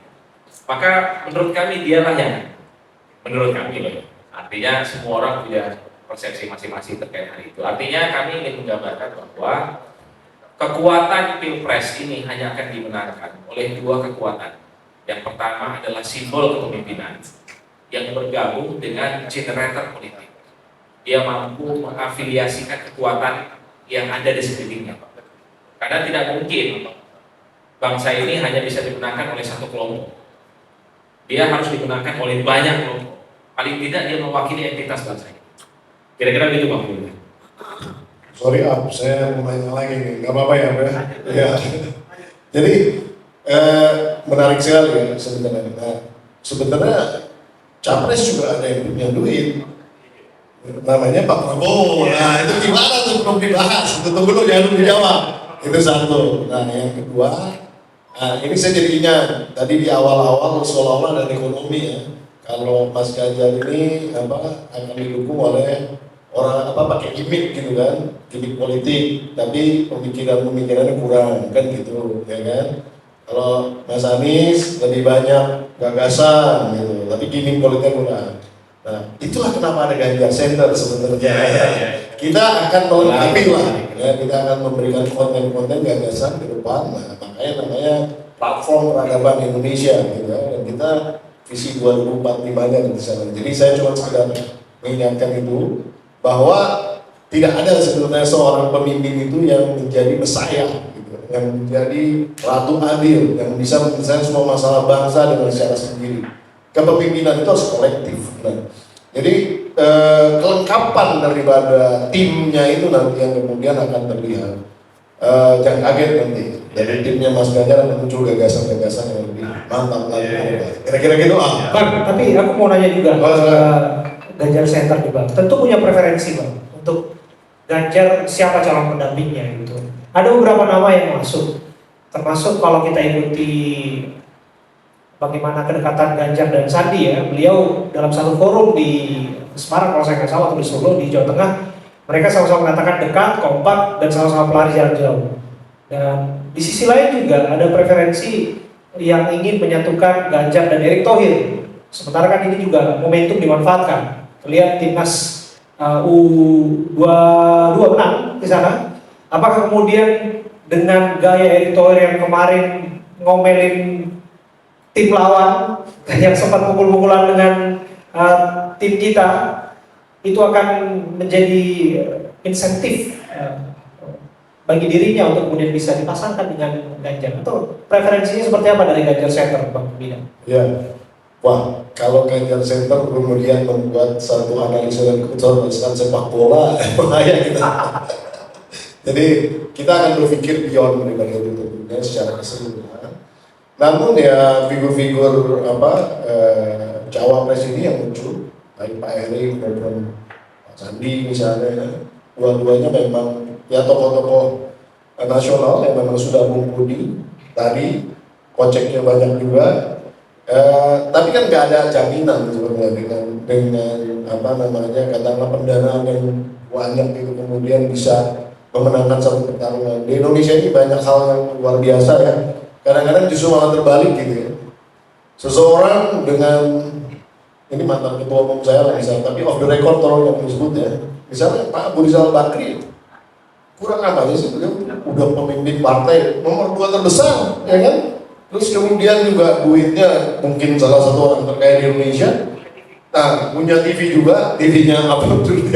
maka menurut kami dialah yang, menurut kami loh, artinya semua orang punya persepsi masing-masing terkait hal itu. Artinya kami ingin menggambarkan bahwa kekuatan pilpres ini hanya akan dimenangkan oleh dua kekuatan. Yang pertama adalah simbol kepemimpinan yang bergabung dengan generator politik. Dia mampu mengafiliasikan kekuatan yang ada di sekelilingnya. Karena tidak mungkin bangsa ini hanya bisa dimenangkan oleh satu kelompok. Dia harus dimenangkan oleh banyak kelompok. Paling tidak dia mewakili entitas bangsa ini. Kira-kira begitu Bang Budi. sorry saya mau nanya lagi nih, nggak apa-apa ya Pak? Ya. Jadi menarik sekali ya sebenarnya. Nah, sebenarnya capres juga ada yang punya duit. Namanya Pak Prabowo. Nah itu gimana tuh, belum dibahas. Tunggu dulu, jangan dijawab. Itu satu. Nah yang kedua, ini saya jadi ingat tadi di awal-awal seolah-olah ada ekonomi ya. Kalau Mas Ganjar ini akan didukung oleh orang pakai gimmick gitu kan, gimmick politik, tapi pemikirannya kurang kan gitu, ya kan? Kalau Mas Anies lebih banyak gagasan gitu, tapi gimmick politiknya kurang. Nah, itulah kenapa ada Ganjar Center sebenarnya. Kita akan melengkapi lah, ya, kita akan memberikan konten-konten gagasan ke depan. Nah, makanya namanya platform peradaban Indonesia gitu ya. Dan kita visi 2045-nya di sana. Jadi saya cuma sekedar mengingatkan itu bahwa tidak ada sebenarnya seorang pemimpin itu yang menjadi messiah gitu, yang menjadi ratu adil, yang bisa menyelesaikan semua masalah bangsa dengan secara sendiri. Kepemimpinan itu harus kolektif. Nah, jadi kelengkapan daripada timnya itu nanti yang kemudian akan terlihat. Jangan kaget nanti dari timnya Mas Ganjar akan muncul gagasan-gagasan yang lebih mantap lagi. Kira-kira gitu Bang, tapi aku mau nanya juga Ganjar Center juga. Tentu punya preferensi Bang untuk Ganjar siapa calon pendampingnya gitu. Ada beberapa nama yang masuk, termasuk kalau kita ikuti bagaimana kedekatan Ganjar dan Sandi ya. Beliau dalam satu forum di Semarang kalau saya nggak salah atau di Solo di Jawa Tengah, mereka sama-sama mengatakan dekat, kompak, dan sama-sama pelari jarak jauh. Dan di sisi lain juga ada preferensi yang ingin menyatukan Ganjar dan Erick Thohir. Sementara kan ini juga momentum dimanfaatkan. Terlihat timnas U22 menang di sana. Apakah kemudian dengan gaya Erick Thohir yang kemarin ngomelin tim lawan yang sempat pukul-pukulan dengan tim kita, itu akan menjadi insentif bagi dirinya untuk kemudian bisa dipasangkan dengan Ganjar? Atau preferensinya seperti apa dari Ganjar Center, Bang Bina? Ya, wah, kalau Ganjar Center kemudian membuat satu analisa dan keputusan sepak bola, bahaya kita. Jadi kita akan berpikir beyond daripada itu tentunya secara keseluruhan. Namun ya figur-figur cawapres ini yang muncul, baik Pak Erick maupun Pak Sandi misalnya, dua-duanya memang ya tokoh-tokoh nasional yang memang sudah mumpuni. Tadi koceknya banyak juga, tapi kan nggak ada jaminan sebenarnya dengan katakanlah pendanaan yang banyak itu kemudian bisa memenangkan satu pertarungan. Di Indonesia ini banyak hal yang luar biasa ya. Kadang-kadang justru malah terbalik gitu ya. Seseorang dengan, ini mantan ketua umum saya lah misalnya, tapi off the record tolong yang disebut ya. Misalnya Pak Abu Rizal Bakri, kurang apa sih beliau udah pemimpin partai nomor 2 terbesar, ya kan? Terus kemudian juga duitnya mungkin salah satu orang terkaya di Indonesia. Nah, punya TV juga, TV-nya apa tuh gitu.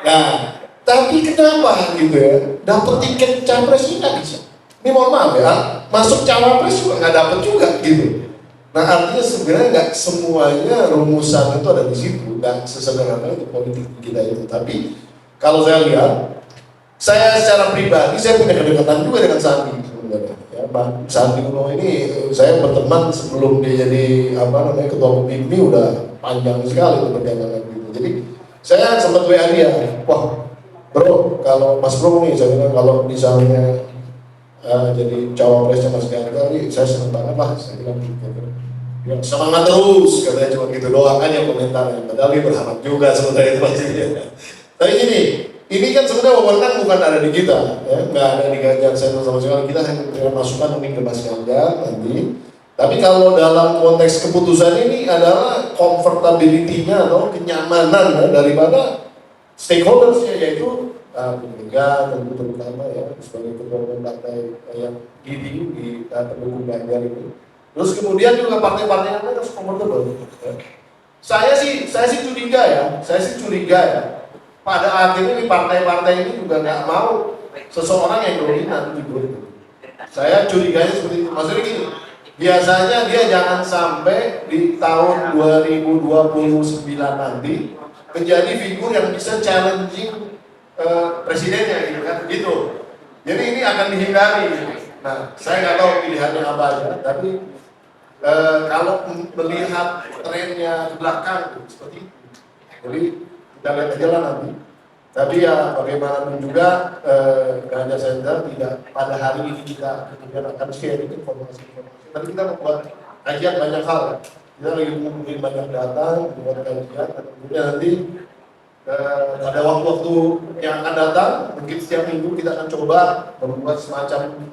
Nah, tapi kenapa gitu ya? Dapat tiket capres ini nggak bisa. Ini mohon maaf ya, masuk cawapres juga nggak dapat juga gitu. Nah artinya sebenarnya nggak semuanya rumusan itu ada di situ, nggak sesederhana itu politik kita itu. Tapi kalau saya lihat, saya secara pribadi saya punya kedekatan juga dengan Sandi sebenarnya. Ya. Pak Sandi Uno ini saya berteman sebelum dia jadi ketua PBB udah panjang sekali tuh perjalanan gitu. Jadi saya sempat WA dia, wah bro kalau Mas Bro nih saya bilang kalau misalnya jadi cawapresnya Mas Ganjar nih saya senang banget lah, saya bilang gitu. Ya, semangat terus katanya cuma gitu doang aja komentarnya, padahal dia berharap juga sebenarnya itu pastinya. Tapi ini kan sebenarnya wewenang bukan ada di kita, ya, nggak ada di Ganjar Seno sama sekali, kita hanya memberikan masukan mungkin ke Mas Ganjar nanti. Tapi kalau dalam konteks keputusan ini adalah comfortability-nya atau kenyamanan daripada stakeholders-nya, yaitu Mega tentu terutama ya sebagai ketua umum partai yang di pendukung Ganjar ini. Terus kemudian juga partai-partai yang lain harus comfortable. Saya sih curiga ya. Pada akhirnya di partai-partai ini juga nggak mau seseorang yang dominan gitu. Saya curiganya seperti itu. Maksudnya gini, biasanya dia jangan sampai di tahun 2029 nanti menjadi figur yang bisa challenging presidennya gitu kan, gitu. Jadi ini akan dihindari. Nah, saya nggak tahu pilihannya apa aja, tapi kalau melihat trennya ke belakang seperti itu, jadi kita lihat aja lah nanti. Tapi ya bagaimanapun juga Ganjar Senda tidak pada hari ini kita kemudian akan share informasi-informasi. Tapi kita membuat kajian banyak hal. Kita lagi mengumpulkan banyak data, membuat kajian, dan kemudian nanti pada waktu-waktu yang akan datang, mungkin setiap minggu kita akan coba membuat semacam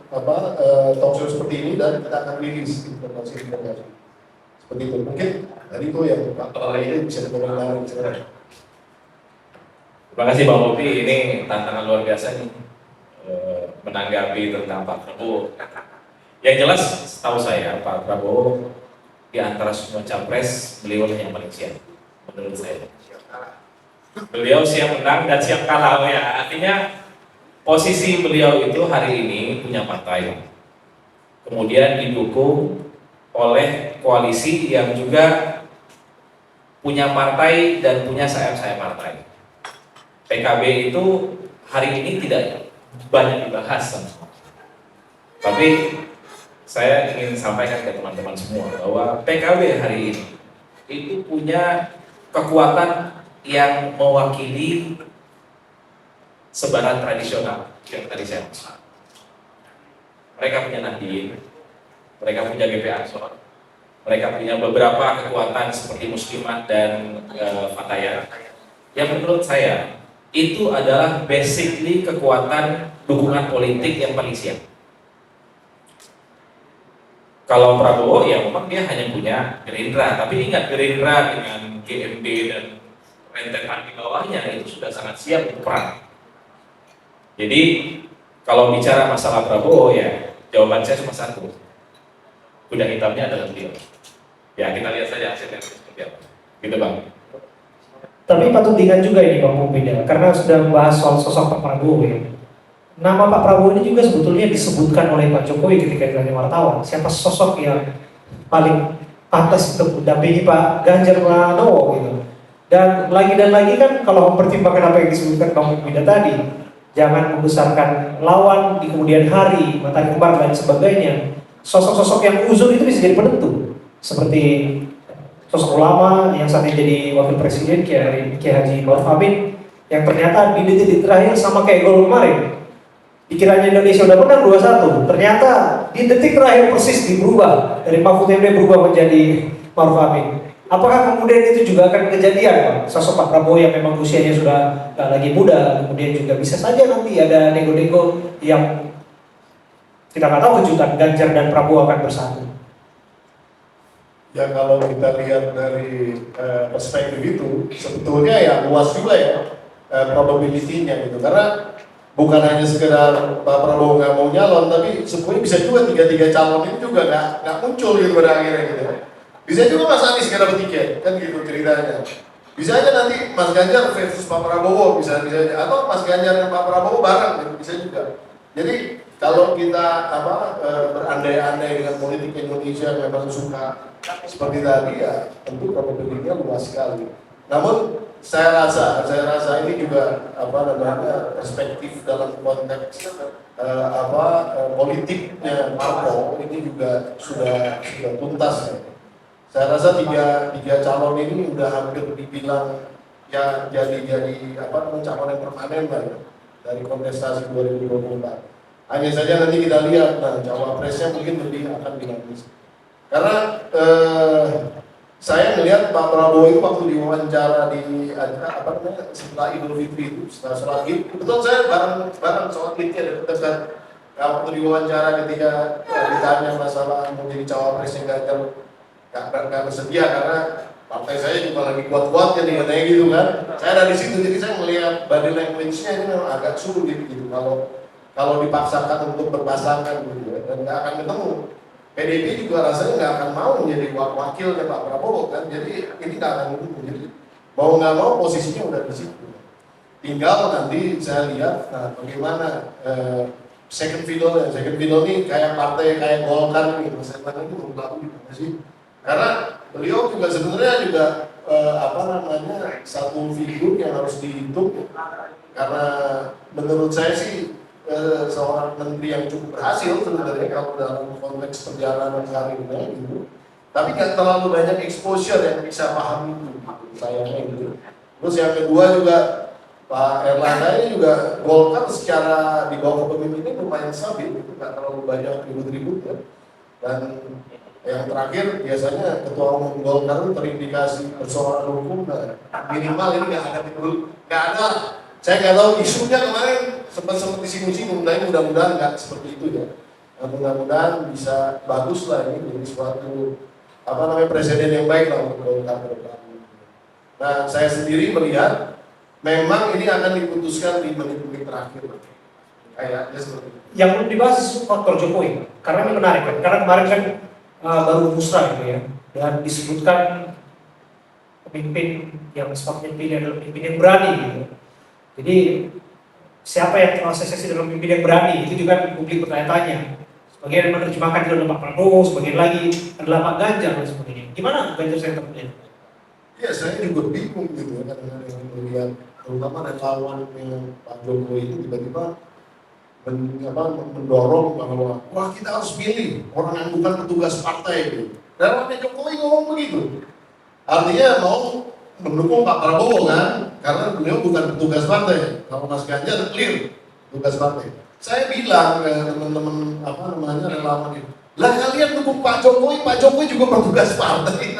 talk show seperti ini dan kita akan rilis informasi-informasi seperti itu. Mungkin tadi itu yang Pak ini bisa dikomentari. Terima kasih Bang Bobi, ini tantangan luar biasa nih menanggapi tentang Pak Prabowo. Yang jelas setahu saya Pak Prabowo di antara semua capres beliau yang paling siap menurut saya. Beliau siap menang dan siap kalah ya. Artinya posisi beliau itu hari ini punya partai, kemudian didukung oleh koalisi yang juga punya partai dan punya sayap-sayap partai. PKB itu hari ini tidak banyak dibahas, tapi saya ingin sampaikan ke teman-teman semua bahwa PKB hari ini itu punya kekuatan yang mewakili sebaran tradisional yang tadi saya maksud. Mereka punya Nahdien, mereka punya GP Ansor, mereka punya beberapa kekuatan seperti Muslimat dan Fatayat, yang menurut saya itu adalah basically kekuatan dukungan politik yang paling siap. Kalau Prabowo ya memang dia hanya punya Gerindra, tapi ingat Gerindra dengan GMB dan rentetan di bawahnya itu sudah sangat siap untuk perang. Jadi kalau bicara masalah Prabowo ya jawaban saya cuma satu, kuda hitamnya adalah beliau. Ya kita lihat saja hasilnya seperti apa. Gitu Bang. Tapi patut diingat juga ini Bang Bobi ya, karena sudah membahas soal sosok Pak Prabowo ya. Nama Pak Prabowo ini juga sebetulnya disebutkan oleh Pak Jokowi ketika ditanya wartawan, siapa sosok yang paling pantas untuk mendampingi Pak Ganjar Pranowo gitu. Dan lagi kan kalau mempertimbangkan apa yang disebutkan Bang Bobi tadi, jangan membesarkan lawan di kemudian hari, matahari kembar dan sebagainya. Sosok-sosok yang uzur itu bisa jadi penentu, seperti sosok ulama yang saat ini jadi wakil presiden Kiai Haji Ma'ruf Amin, yang ternyata di detik terakhir sama kayak gol kemarin, dikiranya Indonesia udah menang 2-1, ternyata di detik terakhir persis berubah dari Mahfud MD berubah menjadi Ma'ruf Amin. Apakah kemudian itu juga akan kejadian Pak? Sosok Pak Prabowo yang memang usianya sudah lagi muda, kemudian juga bisa saja nanti ada nego-nego yang kita nggak tahu kejutan Ganjar dan Prabowo akan bersatu. Ya kalau kita lihat dari perspektif itu sebetulnya ya luas juga ya probability-nya gitu, karena bukan hanya sekedar Pak Prabowo nggak mau nyalon, tapi sebenarnya bisa juga tiga calon ini juga nggak muncul gitu pada akhirnya gitu. Bisa juga Mas Anies segera bertiket, kan gitu ceritanya. Bisa aja nanti Mas Ganjar versus Pak Prabowo, bisa aja, atau Mas Ganjar dan Pak Prabowo bareng, gitu. Bisa juga. Jadi kalau kita berandai-andai dengan politik Indonesia yang memang suka seperti tadi ya, tentu probabilitasnya luas sekali. Namun saya rasa ini juga perspektif dalam konteks politiknya parpol ini juga sudah tuntas ya. Saya rasa tiga calon ini udah hampir dibilang ya jadi calon yang permanen lah ya, dari kontestasi 2024. Hanya saja nanti kita lihat, cawapresnya mungkin lebih akan dinamis. Karena saya melihat Pak Prabowo itu waktu diwawancara di setelah Idul Fitri itu, setelah sholat Id, kebetulan saya bareng sholat Idnya dekat. Waktu diwawancara ketika ditanya masalah mau jadi cawapresnya Ganjar, nggak bersedia karena partai saya juga lagi kuat-kuatnya nih katanya gitu kan. Saya dari situ, jadi saya melihat body language-nya ini memang agak sulit gitu kalau dipaksakan untuk berpasangan gitu ya, dan nggak akan ketemu. PDIP juga rasanya nggak akan mau menjadi wakilnya Pak Prabowo kan, jadi ini nggak akan ketemu. Jadi mau nggak mau posisinya udah di situ. Tinggal nanti saya lihat bagaimana second fiddle ini kayak partai kayak Golkar nih, Mas Erlangga itu berlaku gimana sih? Karena beliau juga sebenarnya juga satu figur yang harus dihitung, karena menurut saya sih seorang menteri yang cukup berhasil sebenarnya kalau dalam konteks perjalanan karirnya gitu, tapi nggak terlalu banyak exposure yang bisa paham itu sayangnya gitu. Terus yang kedua juga Pak Erlangga ini juga Golkar secara di bawah kepemimpinannya lumayan stabil, nggak terlalu banyak ribut-ribut ya. Dan yang terakhir biasanya ketua umum Golkar itu terindikasi persoalan hukum, minimal ini nggak ada. Saya nggak tahu isunya kemarin sempat disinggung-singgung, tapi mudah-mudahan nggak seperti itu ya. Mudah-mudahan bisa bagus lah ini jadi suatu presiden yang baik lah untuk Golkar ke depan. Nah, saya sendiri melihat memang ini akan diputuskan di menit-menit terakhir. Kayaknya seperti itu. Yang belum dibahas itu faktor Jokowi, karena ini menarik kan, karena kemarin kan baru musrah gitu ya, dan disebutkan pemimpin yang sepatutnya dipilih adalah pemimpin yang berani gitu. Jadi siapa yang terasosiasi dalam pemimpin yang berani itu juga publik bertanya-tanya. Sebagian yang menerjemahkan itu adalah Pak Prabowo, sebagian lagi adalah Pak Ganjar dan sebagainya. Gimana Ganjar saya terpilih? Ya saya juga bingung gitu ya, kadang-kadang melihat terutama relawan yang Pak Jokowi itu tiba-tiba mendorong bahwa wah kita harus pilih orang yang bukan petugas partai gitu. Dan Pak Jokowi ngomong begitu, artinya mau mendukung Pak Prabowo kan, karena beliau bukan petugas partai. Kalau Mas Ganjar clear petugas partai. Saya bilang ke teman-teman relawan itu, lah kalian dukung Pak Jokowi juga petugas partai.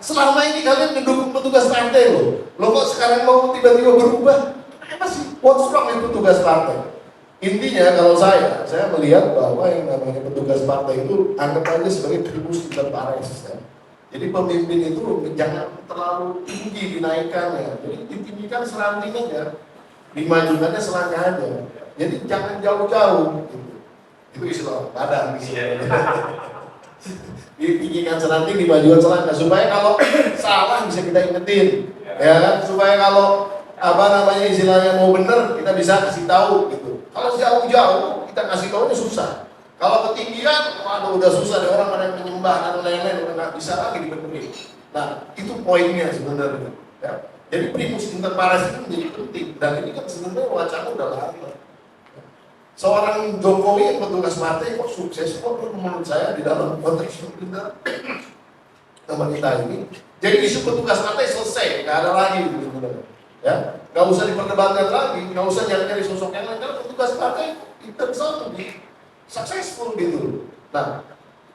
Selama ini kalian mendukung petugas partai loh kok sekarang mau tiba-tiba berubah? Apa sih? What's wrong with petugas partai? Intinya kalau saya melihat bahwa yang namanya petugas partai itu anggap aja sebagai tribus inter pares ya. Jadi pemimpin itu jangan terlalu tinggi dinaikannya, jadi ditinggikan seranting aja, dimajukannya selangkah aja. Jadi jangan jauh-jauh. Itu istilah badan. Ditinggikan seranting, dimajukan selangkah supaya kalau salah bisa kita ingetin, ya kan? Supaya kalau istilahnya mau bener kita bisa kasih tahu gitu. Kalau jauh-jauh kita kasih tahunya susah. Kalau ketinggian, udah susah deh, orang pada menyembah dan lain-lain, udah nggak bisa lagi dibenerin. Nah, itu poinnya sebenarnya. Ya. Jadi primus inter pares itu menjadi penting, dan ini kan sebenarnya wacana udah lama. Seorang Jokowi yang petugas partai kok sukses kok menurut saya di dalam konteks kita ini. Jadi isu petugas partai selesai, nggak ada lagi gitu sebenarnya. Ya, nggak usah diperdebatkan lagi, nggak usah nyari sosok yang lain, karena petugas partai itu satu successful gitu. Nah,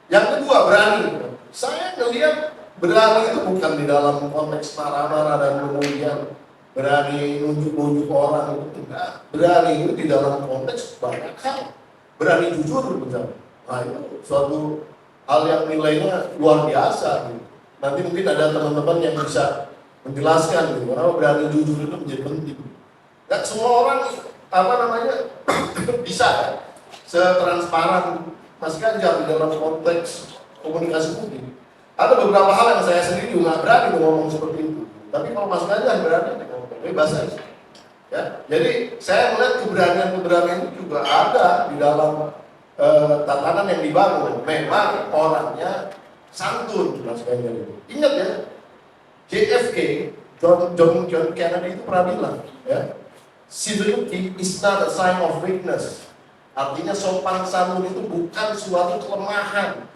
yang kedua berani. Saya ngelihat berani itu bukan di dalam konteks marah-marah dan kemudian berani nunjuk-nunjuk orang itu enggak. Berani itu di dalam konteks banyak hal. Berani jujur misalnya. Nah itu suatu hal yang nilainya luar biasa gitu. Nanti mungkin ada teman-teman yang bisa menjelaskan gitu, kenapa berani jujur itu menjadi penting. Dan semua orang bisa kan? Setransparan Mas Ganjar di dalam konteks komunikasi publik. Ada beberapa hal yang saya sendiri juga berani ngomong seperti itu. Tapi kalau Mas Ganjar berani ngomong bebas aja. Ya, jadi saya melihat keberanian itu juga ada di dalam tatanan yang dibangun. Memang orangnya santun Mas Ganjar itu. Ingat ya, JFK John Kennedy itu pernah bilang, ya, civility is not a sign of weakness. Artinya sopan santun itu bukan suatu kelemahan.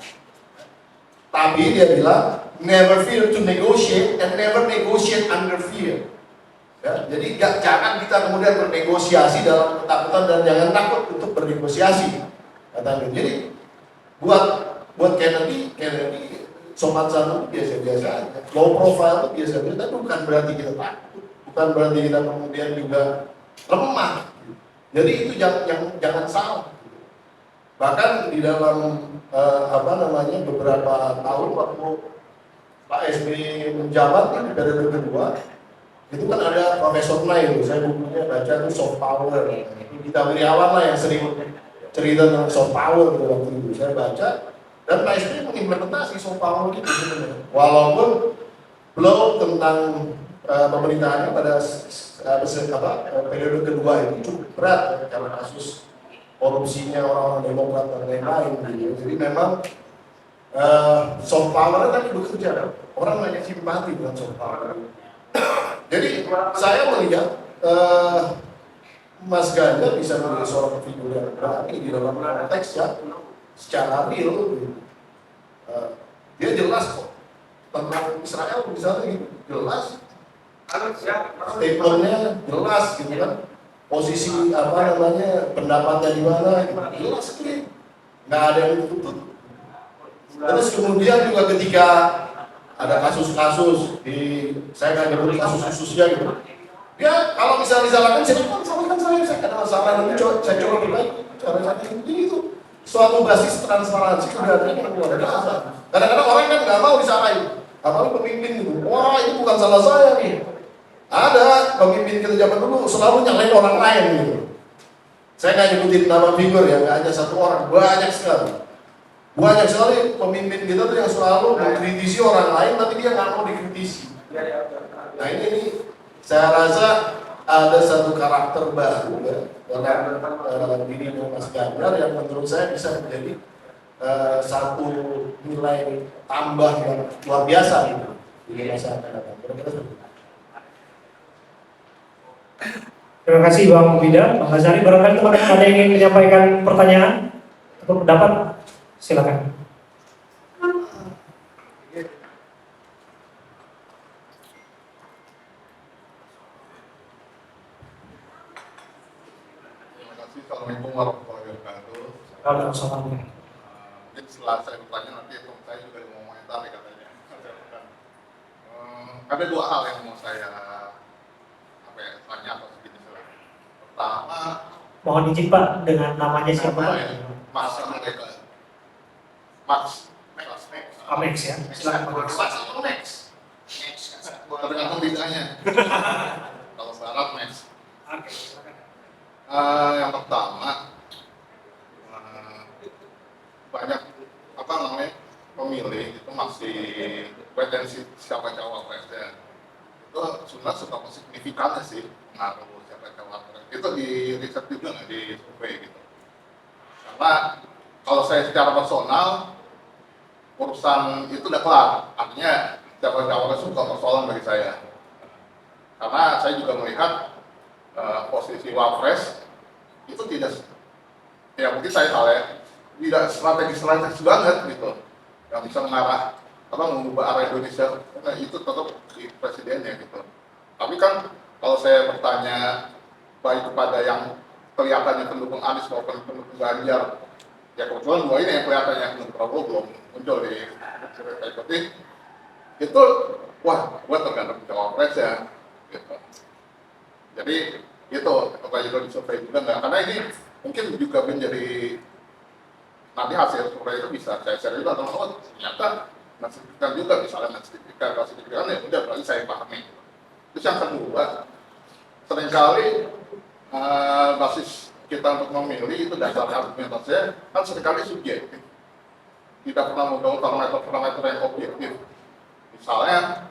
Tapi dia bilang, never fear to negotiate and never negotiate under fear. Ya, jadi jangan kita kemudian bernegosiasi dalam ketakutan dan jangan takut untuk bernegosiasi. Kata jadi buat Kennedy sopan santun biasa-biasa aja. Low profile itu biasa-biasa, tapi bukan berarti kita takut, bukan berarti kita kemudian juga lemah. Jadi itu jangan salah. Bahkan di dalam beberapa tahun waktu Pak SBY menjabat di periode kedua, itu kan ada Profesor Nay itu, saya bukunya baca itu soft power. Gita Wirjawan lah yang sering cerita tentang soft power waktu itu saya baca, dan Pak SBY mengimplementasi soft power itu sebenarnya. Walaupun belum tentang pemerintahannya pada periode kedua itu cukup berat karena kasus korupsinya orang-orang Demokrat dan lain-lain. Jadi memang soft power tadi bekerja, orang banyak simpati dengan soft power. Jadi saya melihat Mas Ganjar bisa menjadi seorang figur yang berani di dalam konteks ya secara real. Dia jelas kok tentang Israel misalnya gitu, jelas. Statementnya jelas gitu kan. Posisi pendapatnya di mana gitu. Jelas clear. Nggak ada yang ditutup. Terus kemudian juga ketika ada kasus-kasus saya nggak nyebut kasus khususnya gitu. Ya kalau misalnya disalahkan, salahkan saya kena masalah nanti saya coba perbaiki cara saya itu suatu basis transparansi sudah ada yang luar biasa. Kadang-kadang orang kan nggak mau disalahin, apalagi pemimpin gitu. Wah ini bukan salah saya nih. Ada pemimpin kita zaman dulu selalu nyalain orang lain gitu. Saya nggak nyebutin nama figur ya, nggak hanya satu orang, banyak sekali. Banyak sekali pemimpin kita tuh yang selalu mengkritisi orang lain, tapi dia nggak mau dikritisi. Nah ini saya rasa ada satu karakter baru ya, dalam dirinya Mas Ganjar yang menurut saya bisa menjadi satu nilai tambah yang luar biasa gitu di masa akan datang. Terima kasih Bang Bida, Bang Azhari. Barangkali teman-teman ada yang ingin menyampaikan pertanyaan atau pendapat, silakan. Terima kasih. Assalamualaikum warahmatullahi wabarakatuh. Waalaikumsalam. Mungkin setelah saya bertanya nanti saya juga mau komentari katanya. Ada dua hal yang mau saya tanya atau sedikit silakan. Pertama, Mohon izin Pak, dengan namanya siapa Pak? Mas Amex ya, silakan Pak. Max. Tergantung bidangnya. Kalau barat Max. Oke, silakan. Yang pertama, banyak pemilih itu masih potensi siapa cawapresnya. Itu sebenarnya seberapa signifikannya sih pengaruh siapa cawapres. Itu di riset juga nggak, di survei gitu. Karena kalau saya secara personal urusan itu udah kelar, artinya siapa cawapres itu bukan persoalan bagi saya. Karena saya juga melihat posisi wapres itu tidak, ya mungkin saya salah ya, tidak strategis banget gitu, yang bisa mengarah mengubah arah Indonesia. Karena itu tetap di presidennya gitu. Tapi kan kalau saya bertanya baik kepada yang kelihatannya pendukung Anies maupun pendukung Ganjar, ya kebetulan dua ini yang kelihatannya pendukung Prabowo belum muncul di survei ikuti, itu wah gue tergantung cawapres ya gitu. Jadi itu apa juga di survei juga enggak, karena ini mungkin juga menjadi nanti hasil survei itu bisa saya share juga teman-teman, ternyata signifikan juga, misalnya signifikan ya udah berarti saya pahami. Terus yang kedua, seringkali basis kita untuk memilih itu dasar argumentasinya kan seringkali subjektif, tidak pernah mendorong parameter yang objektif. Misalnya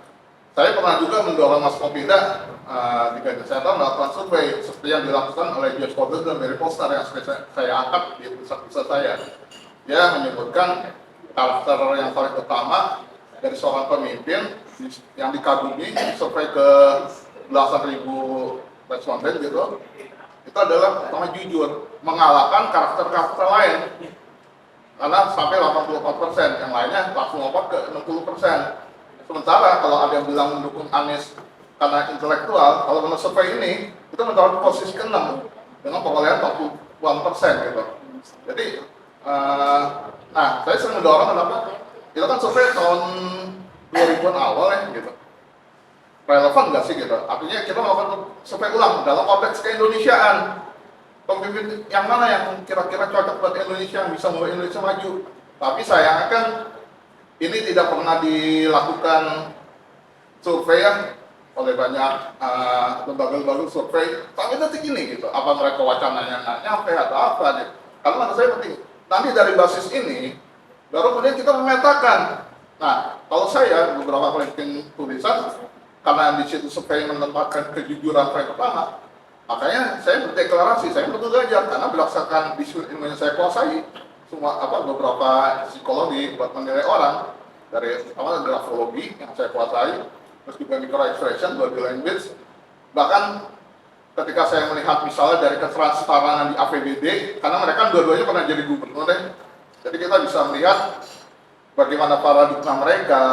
saya pernah juga mendorong Mas Kopida di Kesehatan melakukan survei seperti yang dilakukan oleh Josh Coulter dan Mary Foster yang saya angkat di pusat-pusat saya. Dia menyebutkan karakter yang paling utama dari seorang pemimpin yang dikagumi survei ke belasan ribu responden gitu, itu adalah pertama jujur, mengalahkan karakter-karakter lain. Karena sampai 84%, yang lainnya langsung lompat ke 60%. Sementara kalau ada yang bilang mendukung Anies karena intelektual, kalau menurut survei ini, itu mendapat posisi ke-6 dengan perolehan 40% gitu. Jadi, nah saya sering mendorong kenapa? Itu kan survei tahun 2000-an awal ya gitu. Relevan nggak sih gitu? Artinya kita melakukan survei ulang dalam konteks keindonesiaan. Pemimpin yang mana yang kira-kira cocok buat Indonesia, bisa membawa Indonesia maju. Tapi sayangnya kan ini tidak pernah dilakukan survei ya, oleh banyak lembaga-lembaga survei. Tapi detik ini gitu, apa mereka wacananya nggak nyampe atau apa gitu. Karena menurut saya penting. Nanti dari basis ini, baru kemudian kita memetakan. Nah, kalau saya beberapa kali bikin tulisan, karena di situ survei menempatkan kejujuran poin pertama, makanya saya berdeklarasi, saya mendukung Ganjar karena berdasarkan disiplin ilmu yang saya kuasai, semua beberapa psikologi buat menilai orang dari grafologi yang saya kuasai, terus juga micro expression, body language, bahkan ketika saya melihat misalnya dari ketransparan di APBD, karena mereka dua-duanya pernah jadi gubernur deh, jadi kita bisa melihat bagaimana paradigma mereka,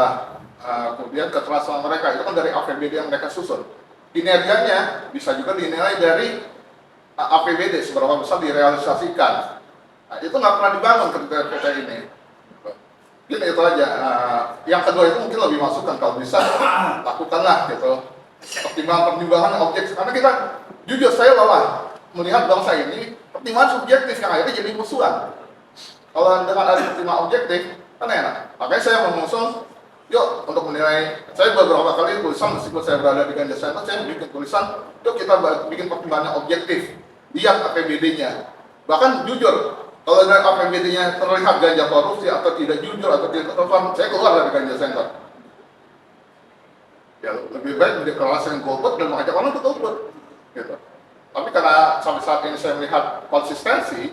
kemudian ketransparan mereka itu kan dari APBD yang mereka susun. Kinerjanya bisa juga dinilai dari APBD, seberapa besar direalisasikan. Nah, itu nggak pernah dibangun ketika kita ini. Mungkin itu aja. Yang kedua itu mungkin lebih masukan, kalau bisa lakukanlah gitu. Pertimbangan objektif. Karena kita, jujur saya bahwa melihat bangsa ini, pertimbangan subjektif yang akhirnya jadi musuhan. Kalau dengan ada pertimbangan objektif, kan enak. Makanya saya mengusung, yuk untuk menilai, saya beberapa kali tulisan meskipun saya berada di Ganjar Center, saya bikin tulisan, yuk kita bikin pertimbangan objektif, lihat APBD-nya. Bahkan jujur, kalau dari APBD-nya terlihat Ganjar korupsi atau tidak jujur atau tidak terfaham, saya keluar dari Ganjar Center. Ya lebih baik mendeklarasikan golput dan mengajak orang untuk golput, gitu. Tapi karena sampai saat ini saya melihat konsistensi,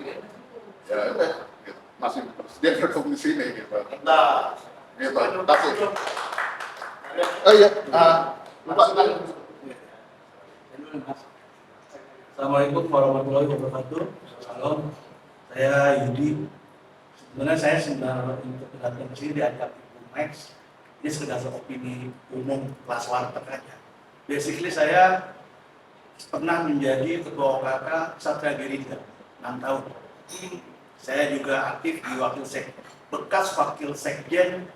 ya udah, gitu. Masih bersedia bergabung di sini, gitu. Nah, Gitu, kasih. Oh iya, Bapak. Assalamualaikum warahmatullahi wabarakatuh. Salam, saya Yudi. Sebenarnya saya untuk datang ke sini diajak Ibu Max. Ini sekedar opini umum kelas warteg aja. Basically saya pernah menjadi ketua OKK Satria Gerindra 6 tahun. Saya juga aktif di bekas wakil sekjen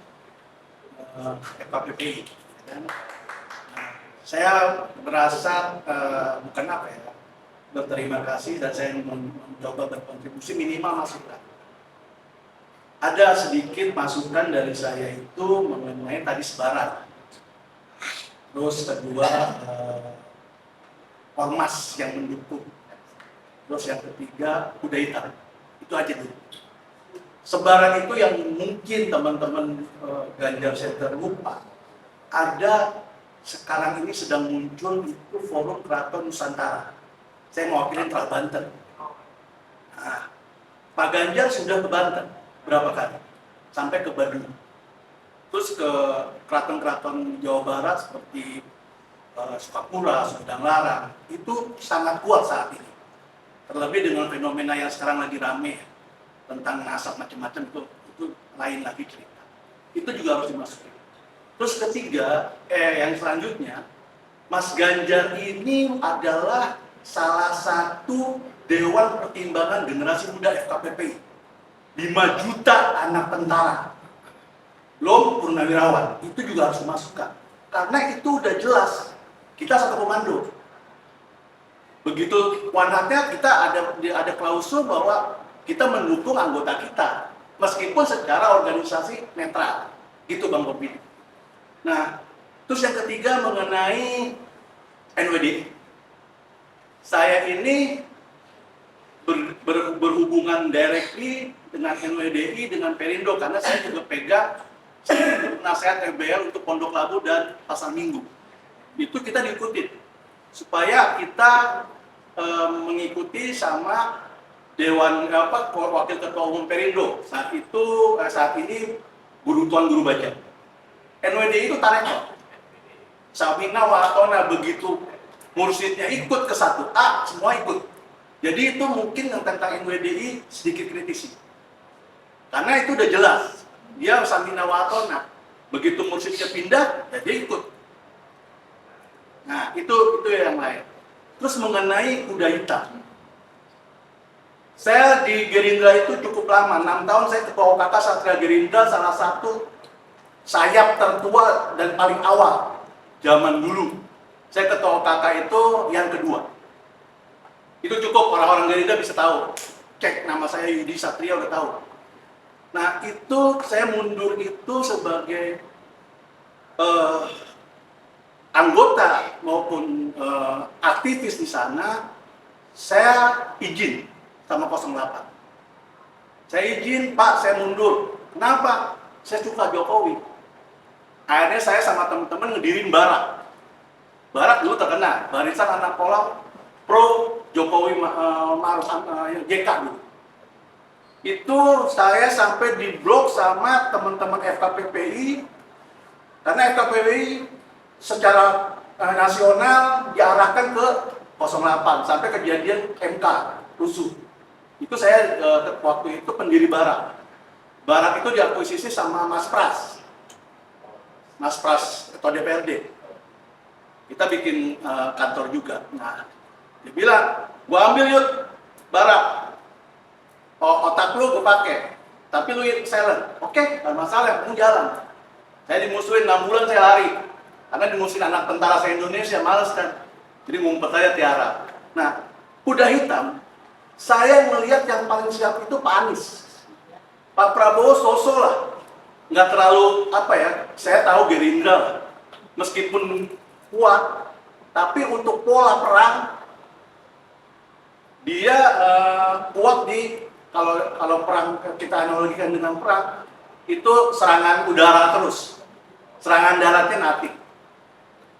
FKPPI. Saya merasa bukan apa ya, berterima kasih dan saya mencoba berkontribusi minimal masukan. Ada sedikit masukan dari saya itu mengenai tadi sebaran. Terus kedua ormas yang mendukung. Terus yang ketiga kuda hitam. Itu aja dulu. Sebaran itu yang mungkin teman-teman Ganjar Center lupa. Ada sekarang ini sedang muncul itu forum Keraton Nusantara. Saya mewakili Banten. Nah, Pak Ganjar sudah ke Banten berapa kali? Sampai ke Badung. Terus ke keraton-keraton Jawa Barat seperti Sukapura, Sumedang Larang. Itu sangat kuat saat ini. Terlebih dengan fenomena yang sekarang lagi rame tentang nasab macam-macam, itu lain lagi cerita. Itu juga harus dimasukin. Terus ketiga, yang selanjutnya, Mas Ganjar ini adalah salah satu Dewan Pertimbangan Generasi Muda FKPPI. 5 juta anak tentara, belum purnawirawan, itu juga harus dimasukkan. Karena itu udah jelas, kita satu komando. Begitu wanatnya kita ada klausul bahwa kita mendukung anggota kita, meskipun secara organisasi netral. Gitu Bang Bobi. Nah, terus yang ketiga mengenai NWD. Saya ini berhubungan directly dengan NWDI, dengan Perindo, karena saya juga pegang nasihat FBL untuk Pondok Labu dan Pasar Minggu. Itu kita diikuti supaya kita mengikuti sama Dewan Wakil Ketua Umum Perindo. Saat ini Guru Tuan Guru Baca. NWDI itu tarekat. Samina Watona begitu mursyidnya ikut ke 1A, semua ikut. Jadi itu mungkin yang tentang NWDI sedikit kritisi. Karena itu udah jelas, dia Samina Watona. Begitu mursyidnya pindah, ya dia ikut. Nah, itu yang lain. Terus mengenai kuda hitam. Saya di Gerindra itu cukup lama, 6 tahun saya ketua OKK Satria Gerindra, salah satu sayap tertua dan paling awal zaman dulu. Saya ketua OKK itu yang kedua. Itu cukup, orang-orang Gerindra bisa tahu. Cek nama saya Yudi Satria udah tahu. Nah, itu saya mundur itu sebagai anggota maupun aktivis di sana. Saya izin sama 08. Saya izin, Pak, saya mundur. Kenapa? Saya suka Jokowi. Akhirnya saya sama teman-teman ngedirin Barak. Barak dulu terkenal, barisan anak pola pro Jokowi Maruf JK dulu. Itu saya sampai di blok sama teman-teman FKPPI, karena FKPPI secara nasional diarahkan ke 08 sampai kejadian MK rusuh. Itu saya waktu itu pendiri Barak. Barak itu diakuisisi sama Mas Pras. Mas Pras ketua DPRD. Kita bikin kantor juga. Nah, dia bilang, gua ambil yuk Barak. Otak lu gua pakai. Tapi lu silent. Oke, gak masalah, kamu jalan. Saya dimusuhin 6 bulan saya lari. Karena dimusuhin anak tentara se-Indonesia, males kan. Jadi ngumpet aja tiara. Nah, kuda hitam, saya melihat yang paling siap itu Pak Anies. Pak Prabowo sosok lah. Nggak terlalu, saya tahu Gerindra lah. Meskipun kuat, tapi untuk pola perang, dia kuat di, kalau perang kita analogikan dengan perang, itu serangan udara terus. Serangan daratnya nanti.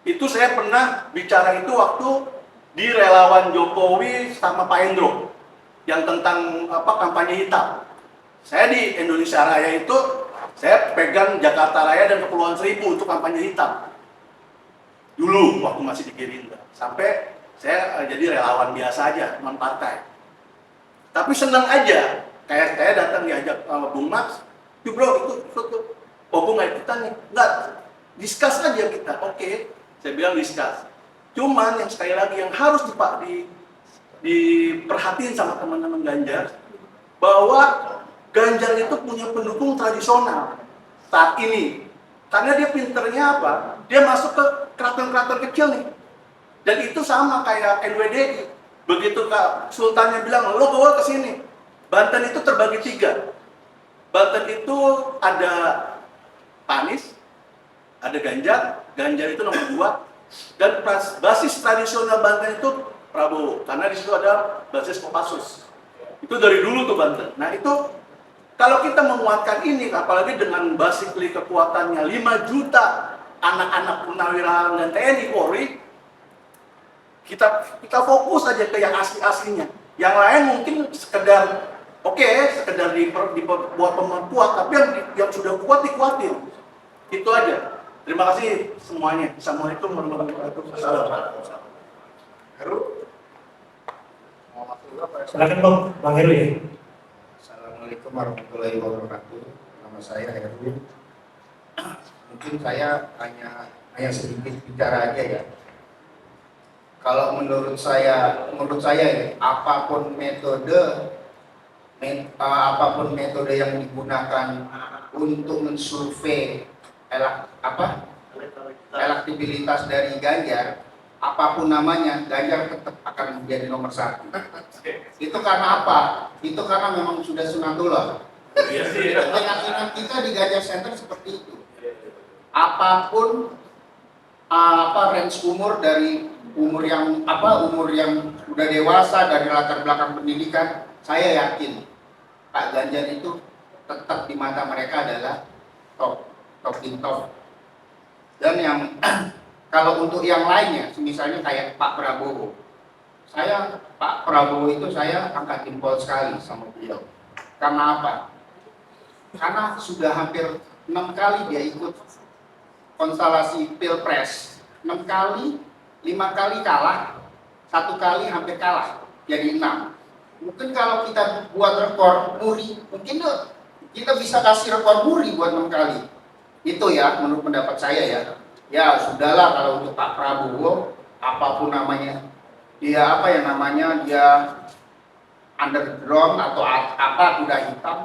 Itu saya pernah bicara itu waktu di relawan Jokowi sama Pak Endro yang tentang kampanye hitam. Saya di Indonesia Raya itu saya pegang Jakarta Raya dan Kepulauan Seribu untuk kampanye hitam. Dulu waktu masih di Gerindra. Sampai saya jadi relawan biasa aja, non partai. Tapi senang aja. Kayak saya datang diajak Bung Max, "Yuk bro, ikut. Oh, gue nggak ikutan nih." Nggak, discuss aja kita. Oke, saya bilang discuss. Cuman yang sekali lagi yang harus diperhatiin sama teman-teman Ganjar, bahwa Ganjar itu punya pendukung tradisional saat ini. Karena dia pinternya apa? Dia masuk ke keraton-keraton kecil nih. Dan itu sama kayak NWDI. Begitu Kak Sultannya bilang, lo bawa ke sini. Banten itu terbagi 3. Banten itu ada Pak Anies, ada Ganjar. Ganjar itu nomor 2. Dan basis tradisional Banten itu Prabowo, karena di situ ada basis Kopassus. Itu dari dulu tuh Banten. Nah itu kalau kita menguatkan ini, apalagi dengan basically kekuatannya 5 juta anak-anak purnawirawan dan TNI Polri, kita fokus aja ke yang asli-aslinya. Yang lain mungkin sekedar sekedar dibuat pembuat, tapi yang sudah kuat dikuatin. Itu aja. Terima kasih semuanya. Assalamualaikum warahmatullahi wabarakatuh. Heru, mau masuk dulu apa ya? Silakan Bang Heru ya. Assalamualaikum warahmatullahi wabarakatuh. Nama saya Heru. Mungkin saya hanya sedikit bicara aja ya. Kalau menurut saya ya, apapun metode yang digunakan untuk mensurvei elektabilitas dari Ganjar, apapun namanya, Ganjar tetap akan menjadi nomor 1. Itu karena apa? Itu karena memang sudah sunatullah. Keyakinan kita di Ganjar Center seperti itu. Apapun range umur, dari umur yang udah dewasa, dari latar belakang pendidikan, saya yakin Pak Ganjar itu tetap di mata mereka adalah top. Dan yang kalau untuk yang lainnya, misalnya kayak Pak Prabowo, Pak Prabowo itu saya angkat jempol sekali sama beliau. Karena apa? Karena sudah hampir 6 kali dia ikut konstelasi pilpres 6 kali, 5 kali kalah, 1 kali hampir kalah, jadi 6. Mungkin kalau kita buat rekor muri, mungkin kita bisa kasih rekor muri buat 6 kali. Itu ya, menurut pendapat saya ya. Ya sudahlah kalau untuk Pak Prabowo, apapun namanya, dia apa ya namanya, dia underground atau apa kuda hitam.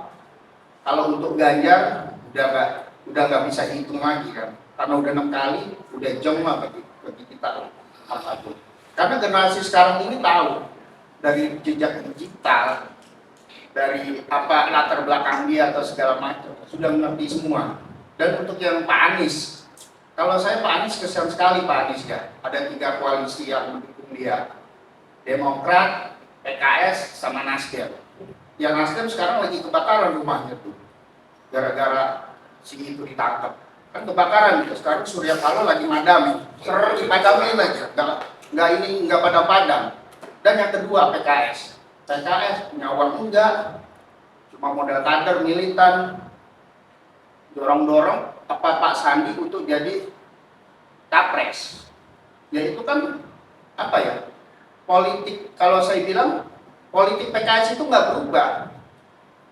Kalau untuk Ganjar udah nggak bisa hitung lagi kan, karena udah 6 kali, udah jong lah bagi kita apapun. Karena generasi sekarang ini tahu dari jejak digital, dari apa latar belakang dia atau segala macam, sudah mengerti semua. Dan untuk yang Pak Anies, kalau saya Pak Anies kesian sekali Pak Anies ya, ada 3 koalisi yang mendukung dia, Demokrat, PKS, sama Nasdem. Yang Nasdem sekarang lagi kebakaran rumahnya tuh, gara-gara si itu ditangkap. Kan kebakaran gitu, sekarang Surya Paloh lagi madamin, dipadamin aja, nggak padam-padam. Dan yang kedua PKS punya uang enggak, cuma modal kader militan, dorong-dorong apa Pak Sandi untuk jadi capres. Ya itu kan apa ya, politik, kalau saya bilang politik PKS itu nggak berubah.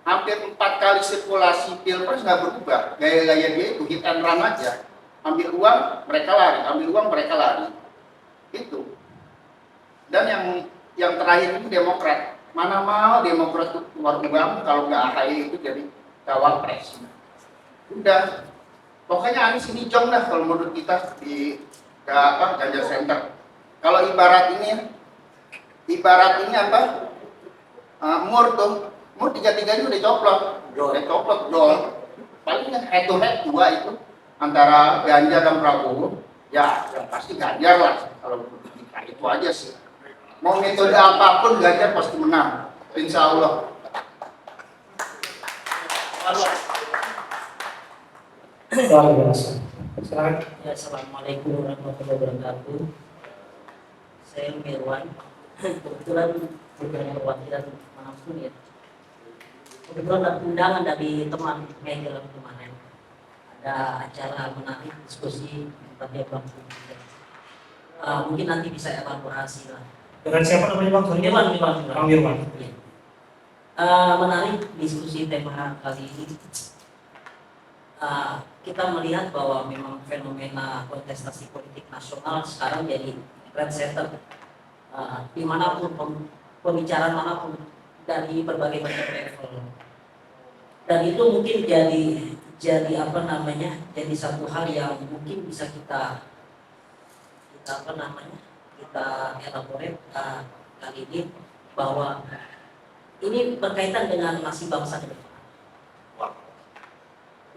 Hampir 4 kali sirkulasi pilpres nggak berubah. Gaya-gaya dia itu hit and run aja. Ambil uang mereka lari, ambil uang mereka lari. Itu. Dan yang terakhir ini Demokrat. Mana mau Demokrat itu keluar uang kalau nggak AHY itu jadi cawapres. Udah. Pokoknya Anies ini jong dah kalau menurut kita di Ganjar Center. Kalau ibarat ini apa? Mur tuh. Mur 3-3 udah coplok, dol. Paling head to head 2 itu antara Ganjar dan Prabowo. Ya, yang pasti Ganjar lah. Kalau kita itu aja sih. Mau metode apapun Ganjar pasti menang. Insya Allah. Luar biasa. Silakan. Ya, assalamualaikum warahmatullahi wabarakatuh. Saya Mirwan. Kebetulan bukan perwakilan manapun ya. Kebetulan ada undangan dari teman Mega kemarin. Ada acara menarik diskusi tentang Bang. Mungkin nanti bisa elaborasi lah. Dengan siapa namanya Bang? Mirwan. Bang Mirwan. Ya. Menarik diskusi tema kali ini. Kita melihat bahwa memang fenomena kontestasi politik nasional sekarang jadi trendsetter dimanapun pembicaraan manapun dari berbagai macam level, dan itu mungkin jadi apa namanya, jadi satu hal yang mungkin bisa kita elaborate kali ini, bahwa ini berkaitan dengan nasib bangsa ke depan.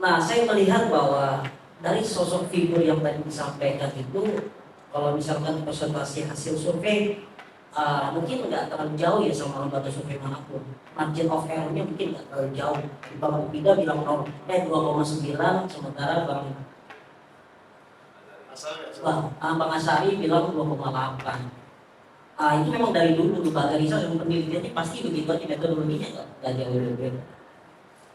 Nah, saya melihat bahwa dari sosok figur yang tadi disampaikan itu, kalau misalkan presentasi hasil survei, mungkin nggak terlalu jauh ya sama lembaga survei manapun. Margin of error-nya mungkin nggak terlalu jauh. Bang Bida bilang 2,9, sementara Bang Asari bilang 2,8. Itu memang dari dulu lembaga riset yang penelitiannya pasti begitu aja, metodologinya nggak jauh berbeda.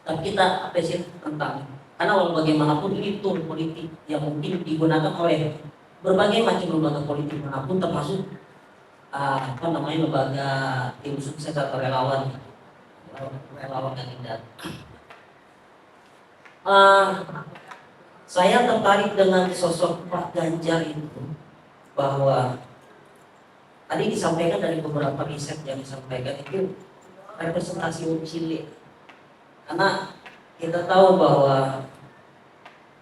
Tapi kita apresiasi tentang, karena walau bagaimanapun ini tool politik yang mungkin digunakan oleh berbagai macam lembaga politik manapun, termasuk lembaga tim sukses atau relawan kandidat. Saya tertarik dengan sosok Pak Ganjar itu, bahwa tadi disampaikan dari beberapa riset yang disampaikan itu representasi cilik. Karena kita tahu bahwa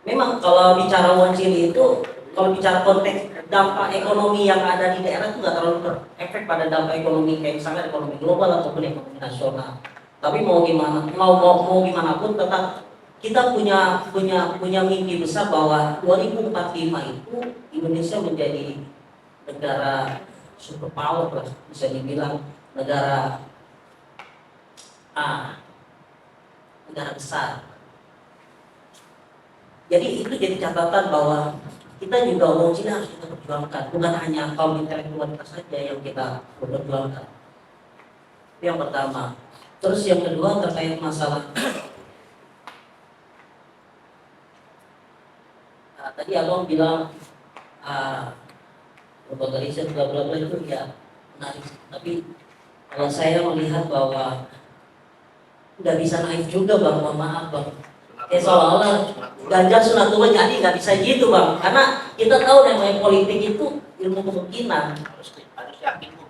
memang kalau bicara Wancili itu, kalau bicara konteks dampak ekonomi yang ada di daerah itu nggak terlalu berefek pada dampak ekonomi kayak misalnya ekonomi global ataupun ekonomi nasional. Tapi mau gimana pun tetap kita punya mimpi besar bahwa 2045 itu Indonesia menjadi negara superpower lah, bisa dibilang negara besar. Jadi itu jadi catatan bahwa kita juga orang Cina harus kita perjuangkan, bukan hanya kaum intelektualitas saja yang kita perjuangkan. Itu yang pertama. Terus yang kedua terkait masalah tadi abang bilang lembaga riset bla bla bla itu ya menarik. Tapi kalau saya melihat bahwa nggak bisa naik juga bang, mohon maaf bang. Kayak seolah-olah Ganjar Sunatullah jadi nggak bisa gitu bang, karena kita tahu namanya politik itu ilmu kemungkinan. Harus yakin Bu.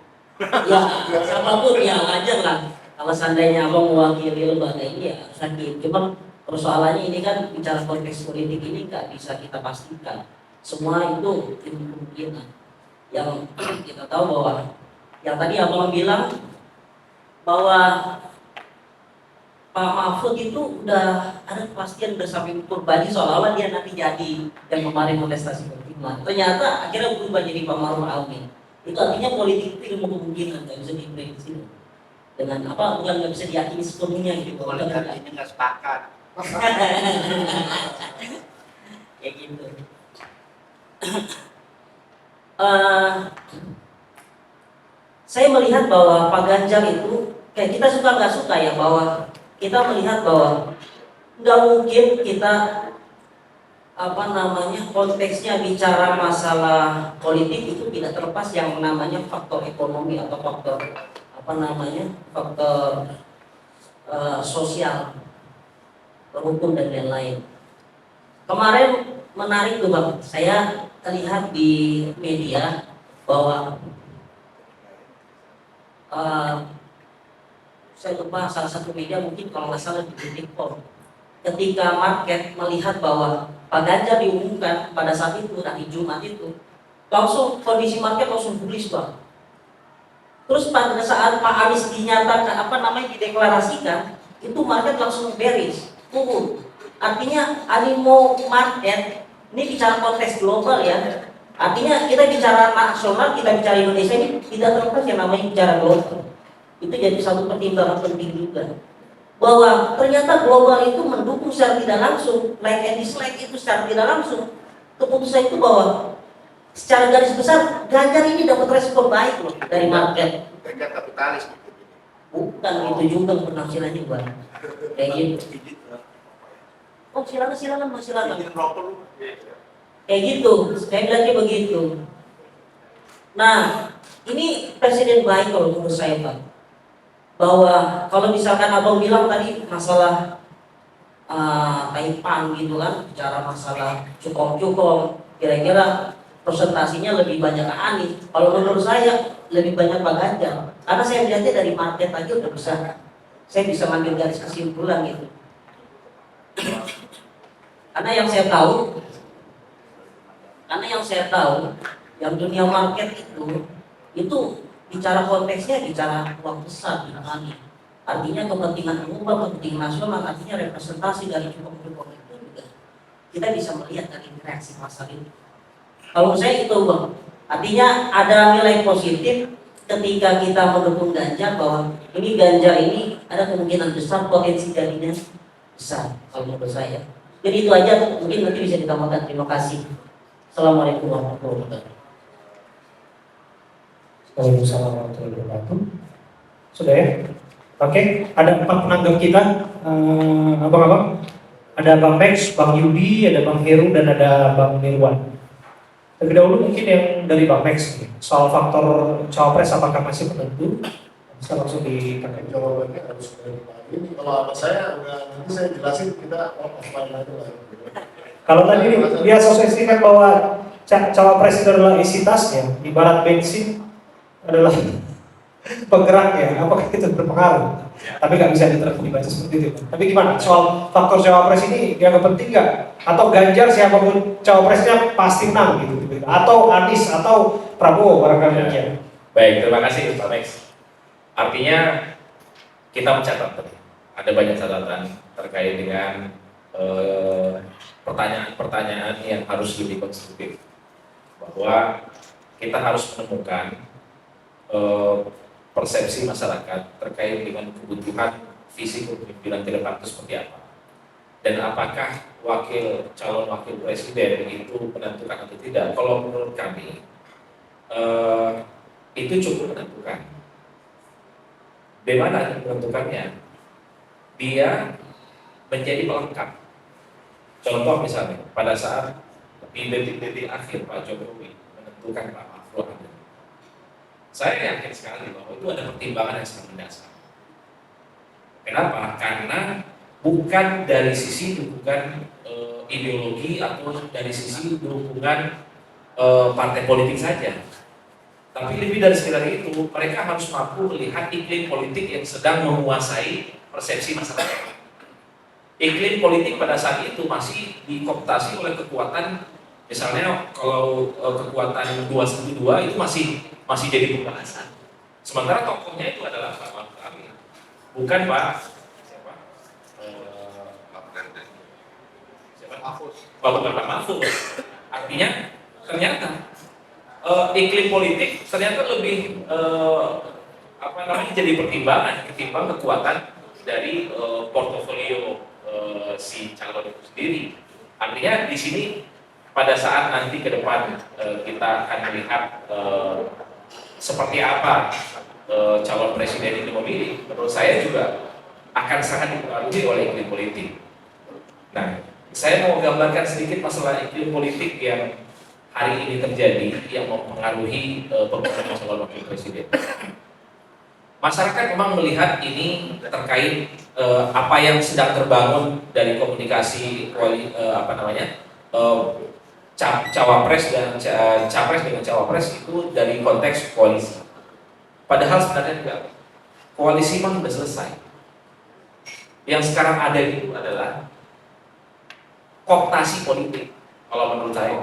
Ya siapapun ya wajar lah. Kalau seandainya abang mewakili lembaga ini ya harus yakin. Cuma persoalannya ini kan bicara konteks politik ini nggak bisa kita pastikan. Semua itu ilmu kemungkinan. Yang kita tahu bahwa yang tadi abang bilang bahwa Pak Mahfud itu udah ada kepastian, udah sampai ukur baju seolah-olah dia nanti jadi yang kemarin kontestasi pertimbangan. Ternyata akhirnya berubah jadi Pak Maruf Amin. Itu artinya politik itu ilmu kemungkinan, nggak bisa diprediksi. Dengan apa? Bukan nggak bisa diyakini sepenuhnya gitu. Boleh kali ini nggak sepakat. Kayak gitu. Saya melihat bahwa Pak Ganjar itu kayak kita suka nggak suka ya, bahwa kita melihat bahwa nggak mungkin kita konteksnya bicara masalah politik itu tidak terlepas yang namanya faktor ekonomi atau faktor faktor sosial, hukum dan lain-lain. Kemarin menarik tuh bang, saya lihat di media bahwa saya lupa salah satu media mungkin kalau nggak salah di Detikcom, ketika market melihat bahwa Pak Ganjar diumumkan pada saat itu hari Jumat itu, langsung kondisi market langsung bullish bang. Terus pada saat Pak Anies dinyatakan dideklarasikan, itu market langsung bearish, turun. Artinya animo market ini bicara konteks global ya. Artinya kita bicara nasional, kita bicara Indonesia ini tidak terlepas yang namanya bicara global. Itu jadi satu pertimbangan penting juga, bahwa ternyata global itu mendukung secara tidak langsung, like and dislike itu secara tidak langsung. Keputusan itu bahwa secara garis besar Ganjar ini dapat respon baik loh dari market. Ganjar kapitalis. Bukan itu juga penafsirannya bang. Kayak gitu. Oh silakan mas, silakan. Kayak gitu, saya bilangnya begitu. Nah, ini presiden baik kalau menurut saya bang. Bahwa kalau misalkan abang bilang tadi masalah Taipan gitu kan, bicara masalah cukong, kira-kira presentasinya lebih banyak ke Anies. Kalau menurut saya lebih banyak Pak Ganjar, karena saya melihatnya dari market aja udah bisa, saya bisa ngambil garis kesimpulan gitu. Karena yang saya tahu, yang dunia market itu bicara konteksnya bicara uang besar di kami. Artinya kepentingan umum, kepentingan nasional, artinya representasi dari cukong itu juga kita bisa melihat dari reaksi pasar ini. Kalau saya itu bang, artinya ada nilai positif ketika kita mendukung Ganjar, bahwa ini Ganjar ini ada kemungkinan besar potensi jadinya besar kalau menurut saya. Jadi itu aja, mungkin nanti bisa ditambahkan. Terima kasih. Assalamualaikum warahmatullahi wabarakatuh. Waalaikumsalam warahmatullahi wabarakatuh. Sudah ya? Oke, ada 4 penanggap kita, abang-abang. Ada Bang Max, Bang Yudi, ada Bang Heru, dan ada Bang Nirwan. Terlebih dahulu mungkin yang dari Bang Max, soal faktor cawapres apakah masih penentu? Bisa langsung ditanggapi. Jawabannya harus dari Pak ini. Kalau apa saya nanti saya jelasin, kita offline aja lah. Kalau tadi dia asosiasikan bahwa cawapres itu adalah isi tasnya, ibarat bensin adalah penggeraknya, apakah itu berpengaruh? Tapi nggak bisa dibaca seperti itu. Tapi gimana? Soal faktor cawapres ini dianggap penting nggak? Atau Ganjar siapapun cawapresnya pasti menang gitu? Atau Anies atau Prabowo barangkali ya. Baik, terima kasih Pak Max. Artinya kita mencatat tadi ada banyak catatan terkait dengan pertanyaan-pertanyaan yang harus lebih konstruktif, bahwa kita harus menemukan persepsi masyarakat terkait dengan kebutuhan visi kepemimpinan ke depan itu seperti apa, dan apakah calon wakil presiden itu menentukan atau tidak. Kalau menurut kami itu cukup menentukan. Bagaimana menentukannya? Dia menjadi pelengkap. Contoh misalnya pada saat di detik-detik akhir Pak Jokowi menentukan Pak Mahfud perlu ada. Saya yakin sekali bahwa itu ada pertimbangan yang sangat mendasar. Kenapa? Karena bukan dari sisi dukungan ideologi atau dari sisi dukungan partai politik saja, tapi lebih dari sekedar itu, mereka harus mampu melihat iklim politik yang sedang menguasai persepsi masyarakat. Iklim politik pada saat itu masih dikooptasi oleh kekuatan, misalnya kalau kekuatan 212 itu masih jadi pembahasan. Sementara tokohnya itu adalah Pak Maruf Amin, bukan Pak siapa? Pak Mahfud. Artinya ternyata iklim politik ternyata lebih jadi pertimbangan ketimbang kekuatan dari portofolio si calon itu sendiri. Artinya di sini pada saat nanti ke depan kita akan melihat seperti apa calon presiden itu memilih, menurut saya juga akan sangat dipengaruhi oleh iklim politik. Nah, saya mau gambarkan sedikit masalah iklim politik yang hari ini terjadi yang mempengaruhi pemilihan calon wakil presiden. Masyarakat memang melihat ini terkait apa yang sedang terbangun dari komunikasi cawapres dan capres dengan cawapres itu dari konteks koalisi. Padahal sebenarnya enggak. Koalisi memang sudah selesai. Yang sekarang ada itu adalah kooptasi politik. Kalau menurut saya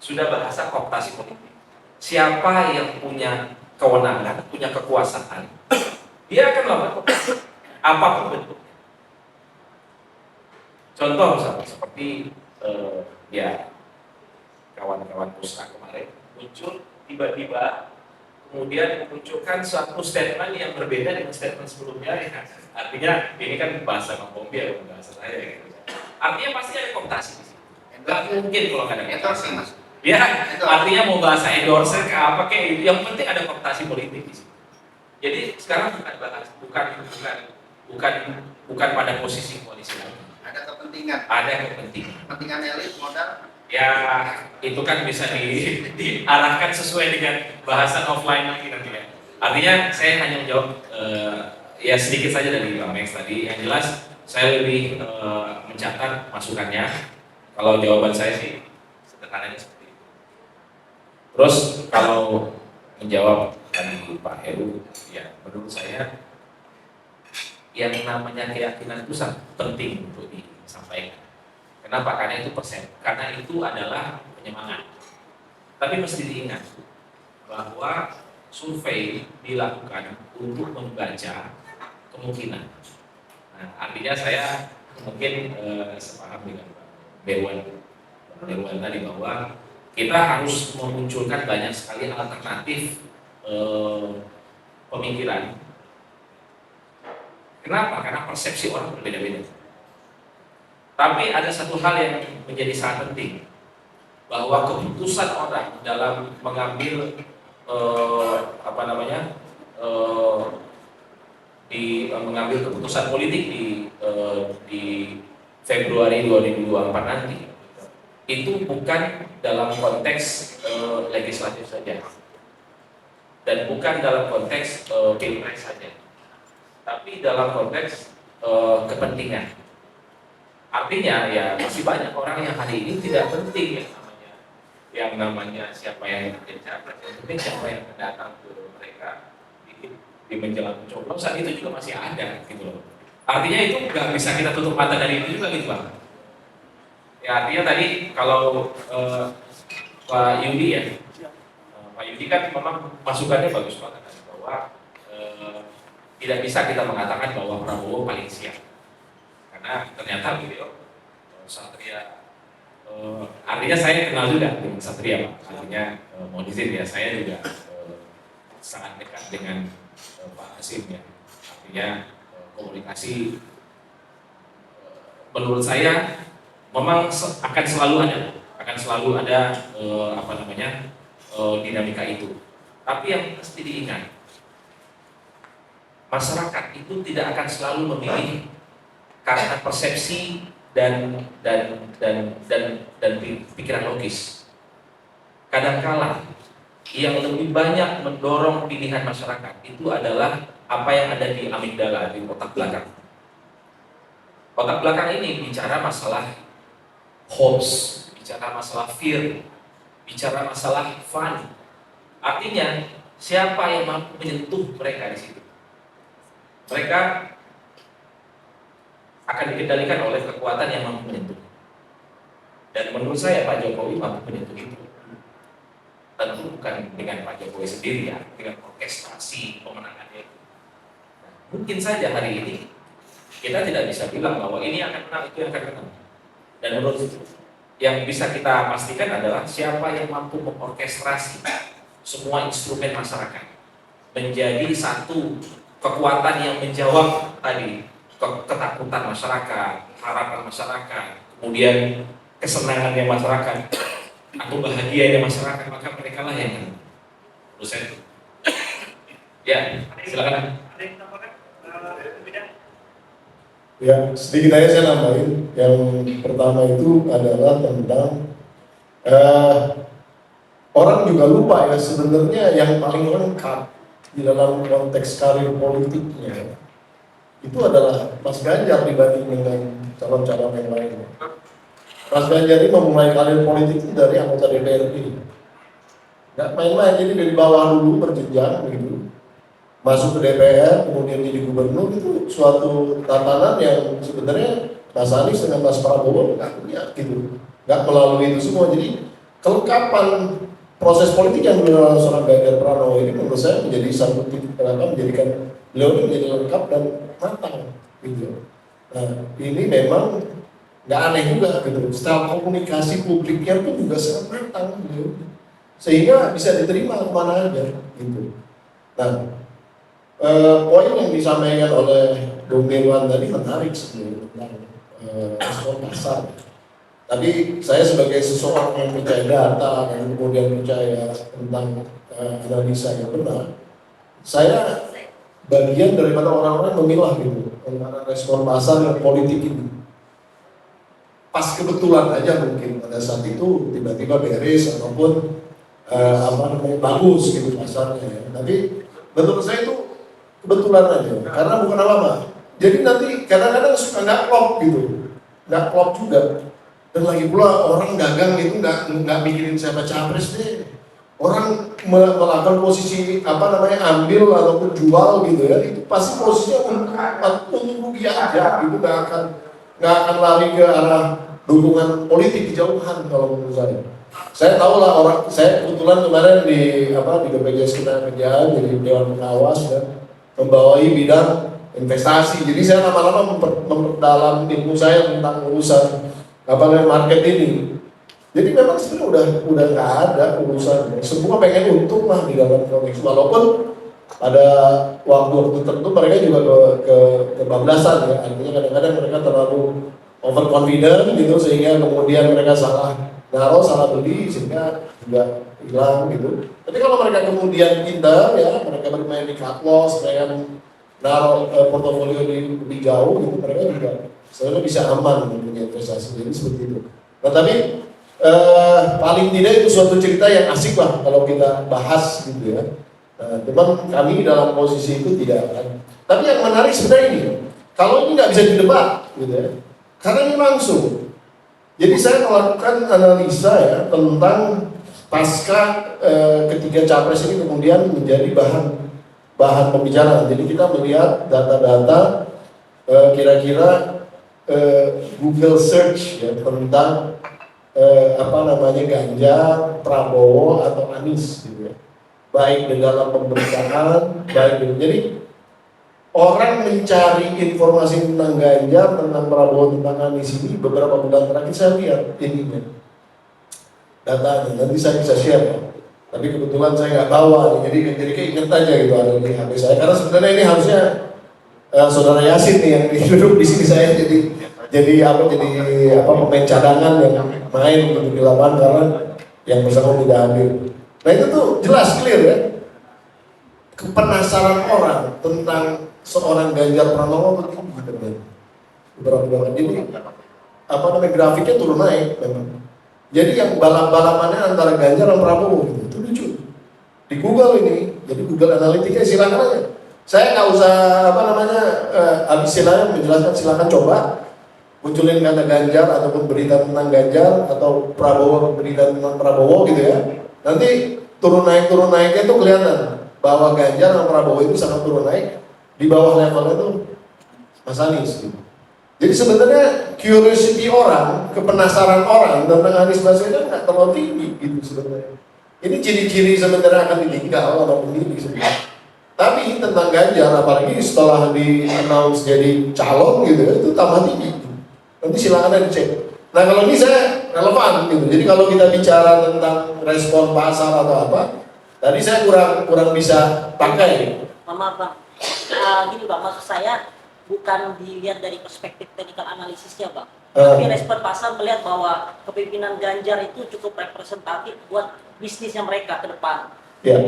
sudah bahasa kooptasi politik. Siapa yang punya kewenangan, punya kekuasaan, dia akan melakukan kooptasi apapun bentuknya. Contoh misalnya seperti kawan-kawan pusat kemarin muncul tiba-tiba kemudian memunculkan suatu statement yang berbeda dengan statement sebelumnya. Artinya ini kan bahasa Bang Bombi ya, bahasa saya gitu. Artinya pasti ada kooptasi di sini. Enggak mungkin kalau nggak ada kooptasi. Ya, artinya mau bahasa endorser ke apa kayak itu, yang penting ada kooptasi politik di sini. Jadi sekarang bukan pada posisi koalisi lagi. Ada kepentingan. Ada kepentingan. Kepentingan elit modal. Ya, itu kan bisa diarahkan sesuai dengan bahasan offline lagi nanti ya. Artinya saya hanya menjawab ya sedikit saja dari Bang Max tadi. Yang jelas saya lebih mencatat masukannya. Kalau jawaban saya sih sederhananya seperti itu. Terus kalau menjawab tadi Pak Heru, ya menurut saya yang namanya keyakinan itu sangat penting untuk disampaikan. Kenapa? Karena itu karena itu adalah penyemangat. Tapi mesti diingat bahwa survei dilakukan untuk membaca kemungkinan. Nah, artinya saya mungkin sepaham dengan Pak Dewan tadi bahwa kita harus memunculkan banyak sekali alternatif pemikiran. Kenapa? Karena persepsi orang berbeda-beda. Tapi ada satu hal yang menjadi sangat penting, bahwa keputusan orang dalam mengambil mengambil keputusan politik di Februari 2024 nanti itu bukan dalam konteks legislatif saja dan bukan dalam konteks pilpres saja, tapi dalam konteks kepentingan. Artinya ya masih banyak orang yang hari ini tidak penting yang namanya siapa yang menjadi capres, yang penting siapa yang datang ke mereka di menjelang pencoblosan itu juga masih ada gitu loh. Artinya itu nggak bisa kita tutup mata dari itu juga gitu Bang. Ya artinya tadi kalau Pak Yudi ya, Pak Yudi kan memang masukannya bagus banget bahwa tidak bisa kita mengatakan bahwa Prabowo paling siap. Karena ternyata beliau Satria, artinya saya kenal juga dengan Satria Pak. Artinya mohon izin ya, saya juga sangat dekat dengan Pak Hasim ya. Artinya komunikasi menurut saya memang akan selalu ada dinamika itu. Tapi yang mesti diingat, masyarakat itu tidak akan selalu memilih karena persepsi dan pikiran logis. Kadangkala yang lebih banyak mendorong pilihan masyarakat itu adalah apa yang ada di amigdala, di otak belakang. Otak belakang ini bicara masalah hopes, bicara masalah fear, bicara masalah fun. Artinya siapa yang mampu menyentuh mereka di situ? Mereka akan dikendalikan oleh kekuatan yang mampu menyentuh. Dan menurut saya Pak Jokowi mampu menyentuh itu. Tentu bukan dengan Pak Jokowi sendiri ya, dengan orkestrasi pemenangannya itu. Nah, mungkin saja hari ini kita tidak bisa bilang bahwa ini akan menang, itu yang akan menang. Dan menurut yang bisa kita pastikan adalah siapa yang mampu mengorkestrasi semua instrumen masyarakat menjadi satu kekuatan yang menjawab tadi ketakutan masyarakat, harapan masyarakat, kemudian kesenangannya masyarakat atau bahagianya masyarakat, maka mereka lah yang menurut saya. Ya, silakan. Ada yang tambahkan? Beda? Ya, sedikit aja saya nambahin. Yang pertama itu adalah tentang orang juga lupa ya sebenarnya yang paling lengkap di dalam konteks karir politiknya itu adalah Mas Ganjar dibanding dengan calon-calon yang lainnya. Mas Ganjar ini memulai karir politik itu dari anggota DPRD. Nggak main-main, jadi dari bawah dulu berjenjang gitu. Masuk ke DPR, kemudian jadi gubernur, itu suatu tatanan yang sebenarnya Mas Anies dengan Mas Prabowo nggak punya gitu. Nggak melalui itu semua, jadi kelengkapan proses politik yang dilakukan seorang Ganjar Pranowo ini menurut saya menjadi satu titik kenapa menjadikan beliau ini menjadi lengkap dan matang gitu. Nah, ini memang nggak aneh juga gitu. Setelah komunikasi publiknya pun juga sangat matang beliau, sehingga bisa diterima kemana aja gitu. Nah, poin yang disampaikan oleh Bung Irwan tadi menarik sebenarnya tentang respon pasar. Tapi saya sebagai seseorang yang percaya data dan kemudian percaya tentang analisa yang benar, saya bagian daripada orang-orang memilah gitu antara respon pasar dan politik ini. Pas kebetulan aja mungkin pada saat itu tiba-tiba beres ataupun bagus gitu pasarnya ya. Tapi menurut saya itu kebetulan aja, karena bukan apa-apa. Jadi nanti kadang-kadang suka nggak klop gitu, nggak klop juga. Dan lagi pula orang dagang itu nggak mikirin siapa capres deh. Orang melakukan posisi ambil ataupun jual gitu ya, itu pasti posisinya untuk rugi aja gitu, nggak akan lari ke arah dukungan politik kejauhan kalau menurut saya. Saya tahu lah saya kebetulan kemarin di BPJS kita kerjaan jadi Dewan Pengawas dan membawai bidang investasi. Jadi saya lama-lama memperdalam ilmu saya tentang urusan market ini. Jadi memang sebenarnya udah nggak ada urusan. Semua pengen untung lah di dalam konteks. Walaupun pada waktu tertentu mereka juga kebablasan ya. Artinya kadang-kadang mereka terlalu overconfident gitu sehingga kemudian mereka salah beli sehingga juga hilang gitu. Tapi kalau mereka kemudian pintar ya, mereka bermain di cut loss, mereka naruh portofolio lebih jauh gitu, mereka juga sebenarnya bisa aman punya investasi. Jadi seperti itu. Nah tapi paling tidak itu suatu cerita yang asik lah kalau kita bahas gitu ya. Cuman kami dalam posisi itu tidak kan. Tapi yang menarik sebenarnya ini, kalau ini nggak bisa didebat gitu ya, karena ini langsung. Jadi saya melakukan analisa ya tentang pasca ketiga capres ini kemudian menjadi bahan pembicaraan. Jadi kita melihat data-data kira-kira Google search ya tentang Ganjar, Prabowo atau Anies gitu ya. Baik di dalam pemberitaan, jadi orang mencari informasi tentang Ganjar, tentang Prabowo, tentang Anies ini beberapa bulan terakhir saya lihat ininya datanya, nanti saya bisa share ya. Tapi kebetulan saya nggak bawa, jadi keinget aja gitu ada di HP saya. Karena sebenarnya ini harusnya saudara Yasin nih yang duduk di sini, saya jadi pemain cadangan yang main gitu di lapangan karena yang bersama tidak hadir. Nah itu tuh jelas clear ya. Kepenasaran orang tentang seorang Ganjar Pranowo begini beberapa bulan ini grafiknya turun naik memang. Jadi yang balap-balapannya antara Ganjar dan Prabowo gitu, itu lucu. di Google ini, jadi Google Analytics silakan aja. Saya nggak usah habis silahkan menjelaskan, silakan coba munculin kata Ganjar ataupun berita tentang Ganjar atau Prabowo, berita tentang Prabowo gitu ya. Nanti turun naiknya tuh kelihatan bahwa Ganjar dan Prabowo itu sangat turun naik, di bawah levelnya tuh Mas Anies gitu. Jadi sebenarnya curiosity orang, kepenasaran orang tentang Anies Baswedan nggak terlalu tinggi gitu sebenarnya. Ini ciri-ciri sebenarnya akan ditinggal sama pemilih sebenarnya. Tapi tentang Ganjar, apalagi setelah di-announce jadi calon gitu, itu tambah tinggi. Nanti silakan aja cek. Nah kalau ini saya relevan gitu. Jadi kalau kita bicara tentang respon pasar atau apa, tadi saya kurang bisa pakai. Mama Bang, gini Bang, maksud saya bukan dilihat dari perspektif technical analisisnya Bang. Tapi respon pasar melihat bahwa kepemimpinan Ganjar itu cukup representatif buat bisnisnya mereka ke depan. Ya,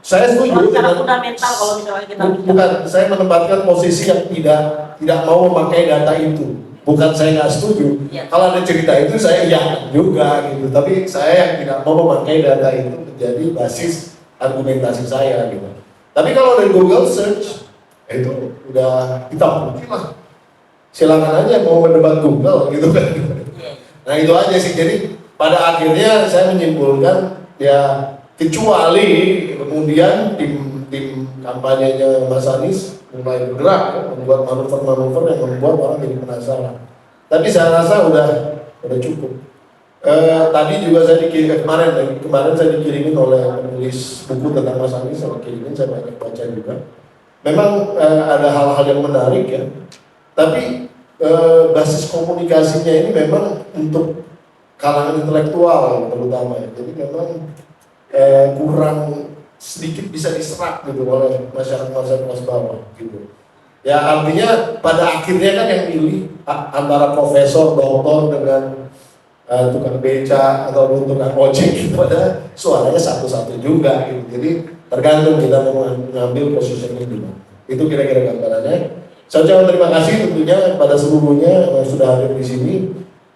saya setuju. Secara fundamental kalau misalnya kita bukan, saya menempatkan posisi yang tidak mau memakai data itu. Bukan saya nggak setuju. Ya. Kalau ada cerita itu saya iya juga gitu. Tapi saya yang tidak mau memakai data itu menjadi basis argumentasi saya gitu. Tapi kalau dari Google Search itu udah hitam putih lah. Silakan aja mau mendebat Google gitu kan. Nah itu aja sih. Jadi pada akhirnya saya menyimpulkan ya, kecuali kemudian tim kampanyenya Mas Anies mulai bergerak ya, membuat manuver-manuver yang membuat orang jadi penasaran. Tapi saya rasa udah cukup. Tadi juga saya kemarin saya dikirimin oleh penulis buku tentang Mas Anies, saya kirimin, saya banyak baca juga. Memang ada hal-hal yang menarik ya. Tapi basis komunikasinya ini memang untuk kalangan intelektual terutama ya. Jadi memang kurang sedikit bisa diserap gitu oleh masyarakat kelas bawah gitu. Ya artinya pada akhirnya kan yang pilih antara profesor, doktor dengan tukang beca atau tukang ojek gitu, pada suaranya satu-satu juga gitu. Jadi tergantung kita mau mengambil posisinya di mana. Itu kira-kira gambarannya. Saya ucapkan terima kasih tentunya pada seluruhnya yang sudah hadir di sini.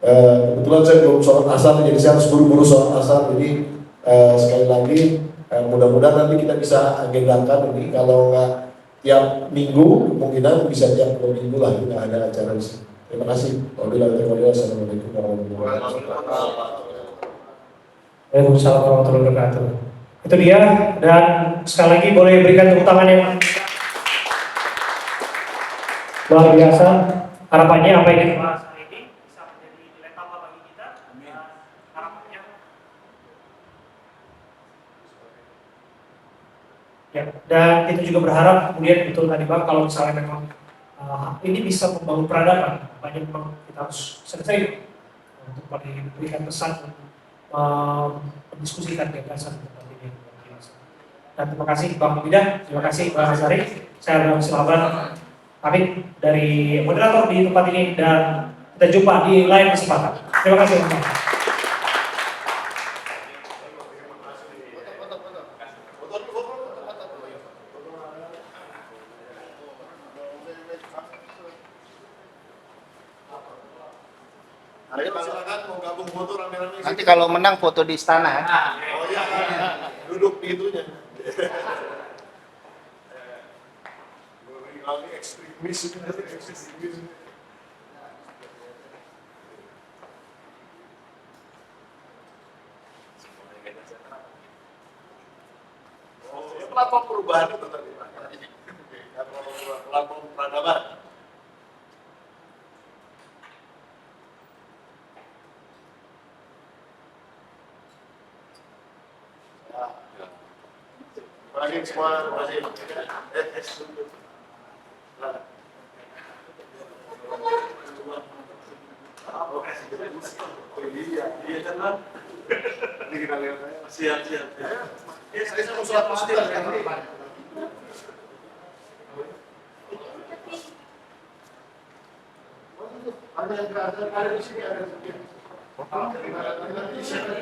Kebetulan saya belum sholat asar, jadi saya harus buru-buru sholat asar. Jadi sekali lagi mudah-mudahan nanti kita bisa agendakan ini, kalau nggak tiap minggu kemungkinan bisa tiap 2 minggu lah kita ada acara di sini. Terima kasih. Wassalamualaikum warahmatullahi wabarakatuh. Waalaikumsalam warahmatullahi wabarakatuh. Itu dia, dan sekali lagi boleh berikan tepuk tangan yang luar biasa. Harapannya apa yang kita bahas hari ini bisa menjadi nilai tambah bagi kita. Harapannya ya, dan kita juga berharap kemudian betul tadi Bang, kalau misalnya memang ini bisa membangun peradaban, banyak memang kita harus selesai untuk memberikan pesan, mendiskusikan gagasan tentang ini. Dan terima kasih Bang Mubidah, terima kasih Bang Azhari. Saya Bang Silahban pamit dari moderator di tempat ini, dan kita jumpa di lain kesempatan. Terima kasih teman-teman. Ayo silakan mau gabung foto rame-rame. Nanti kalau menang foto di istana ya. Oh iya, duduk di itunya. Kali ekstremis. Oh, ya platform perubahan itu tadi Pak. Platform peradaban. Terima kasih semua, terima kasih. Iya kan Bang? Ini kita lihat saya. Siap. Ya, saya mau sholat positif kan. Ada yang ada di sini, ada di sini.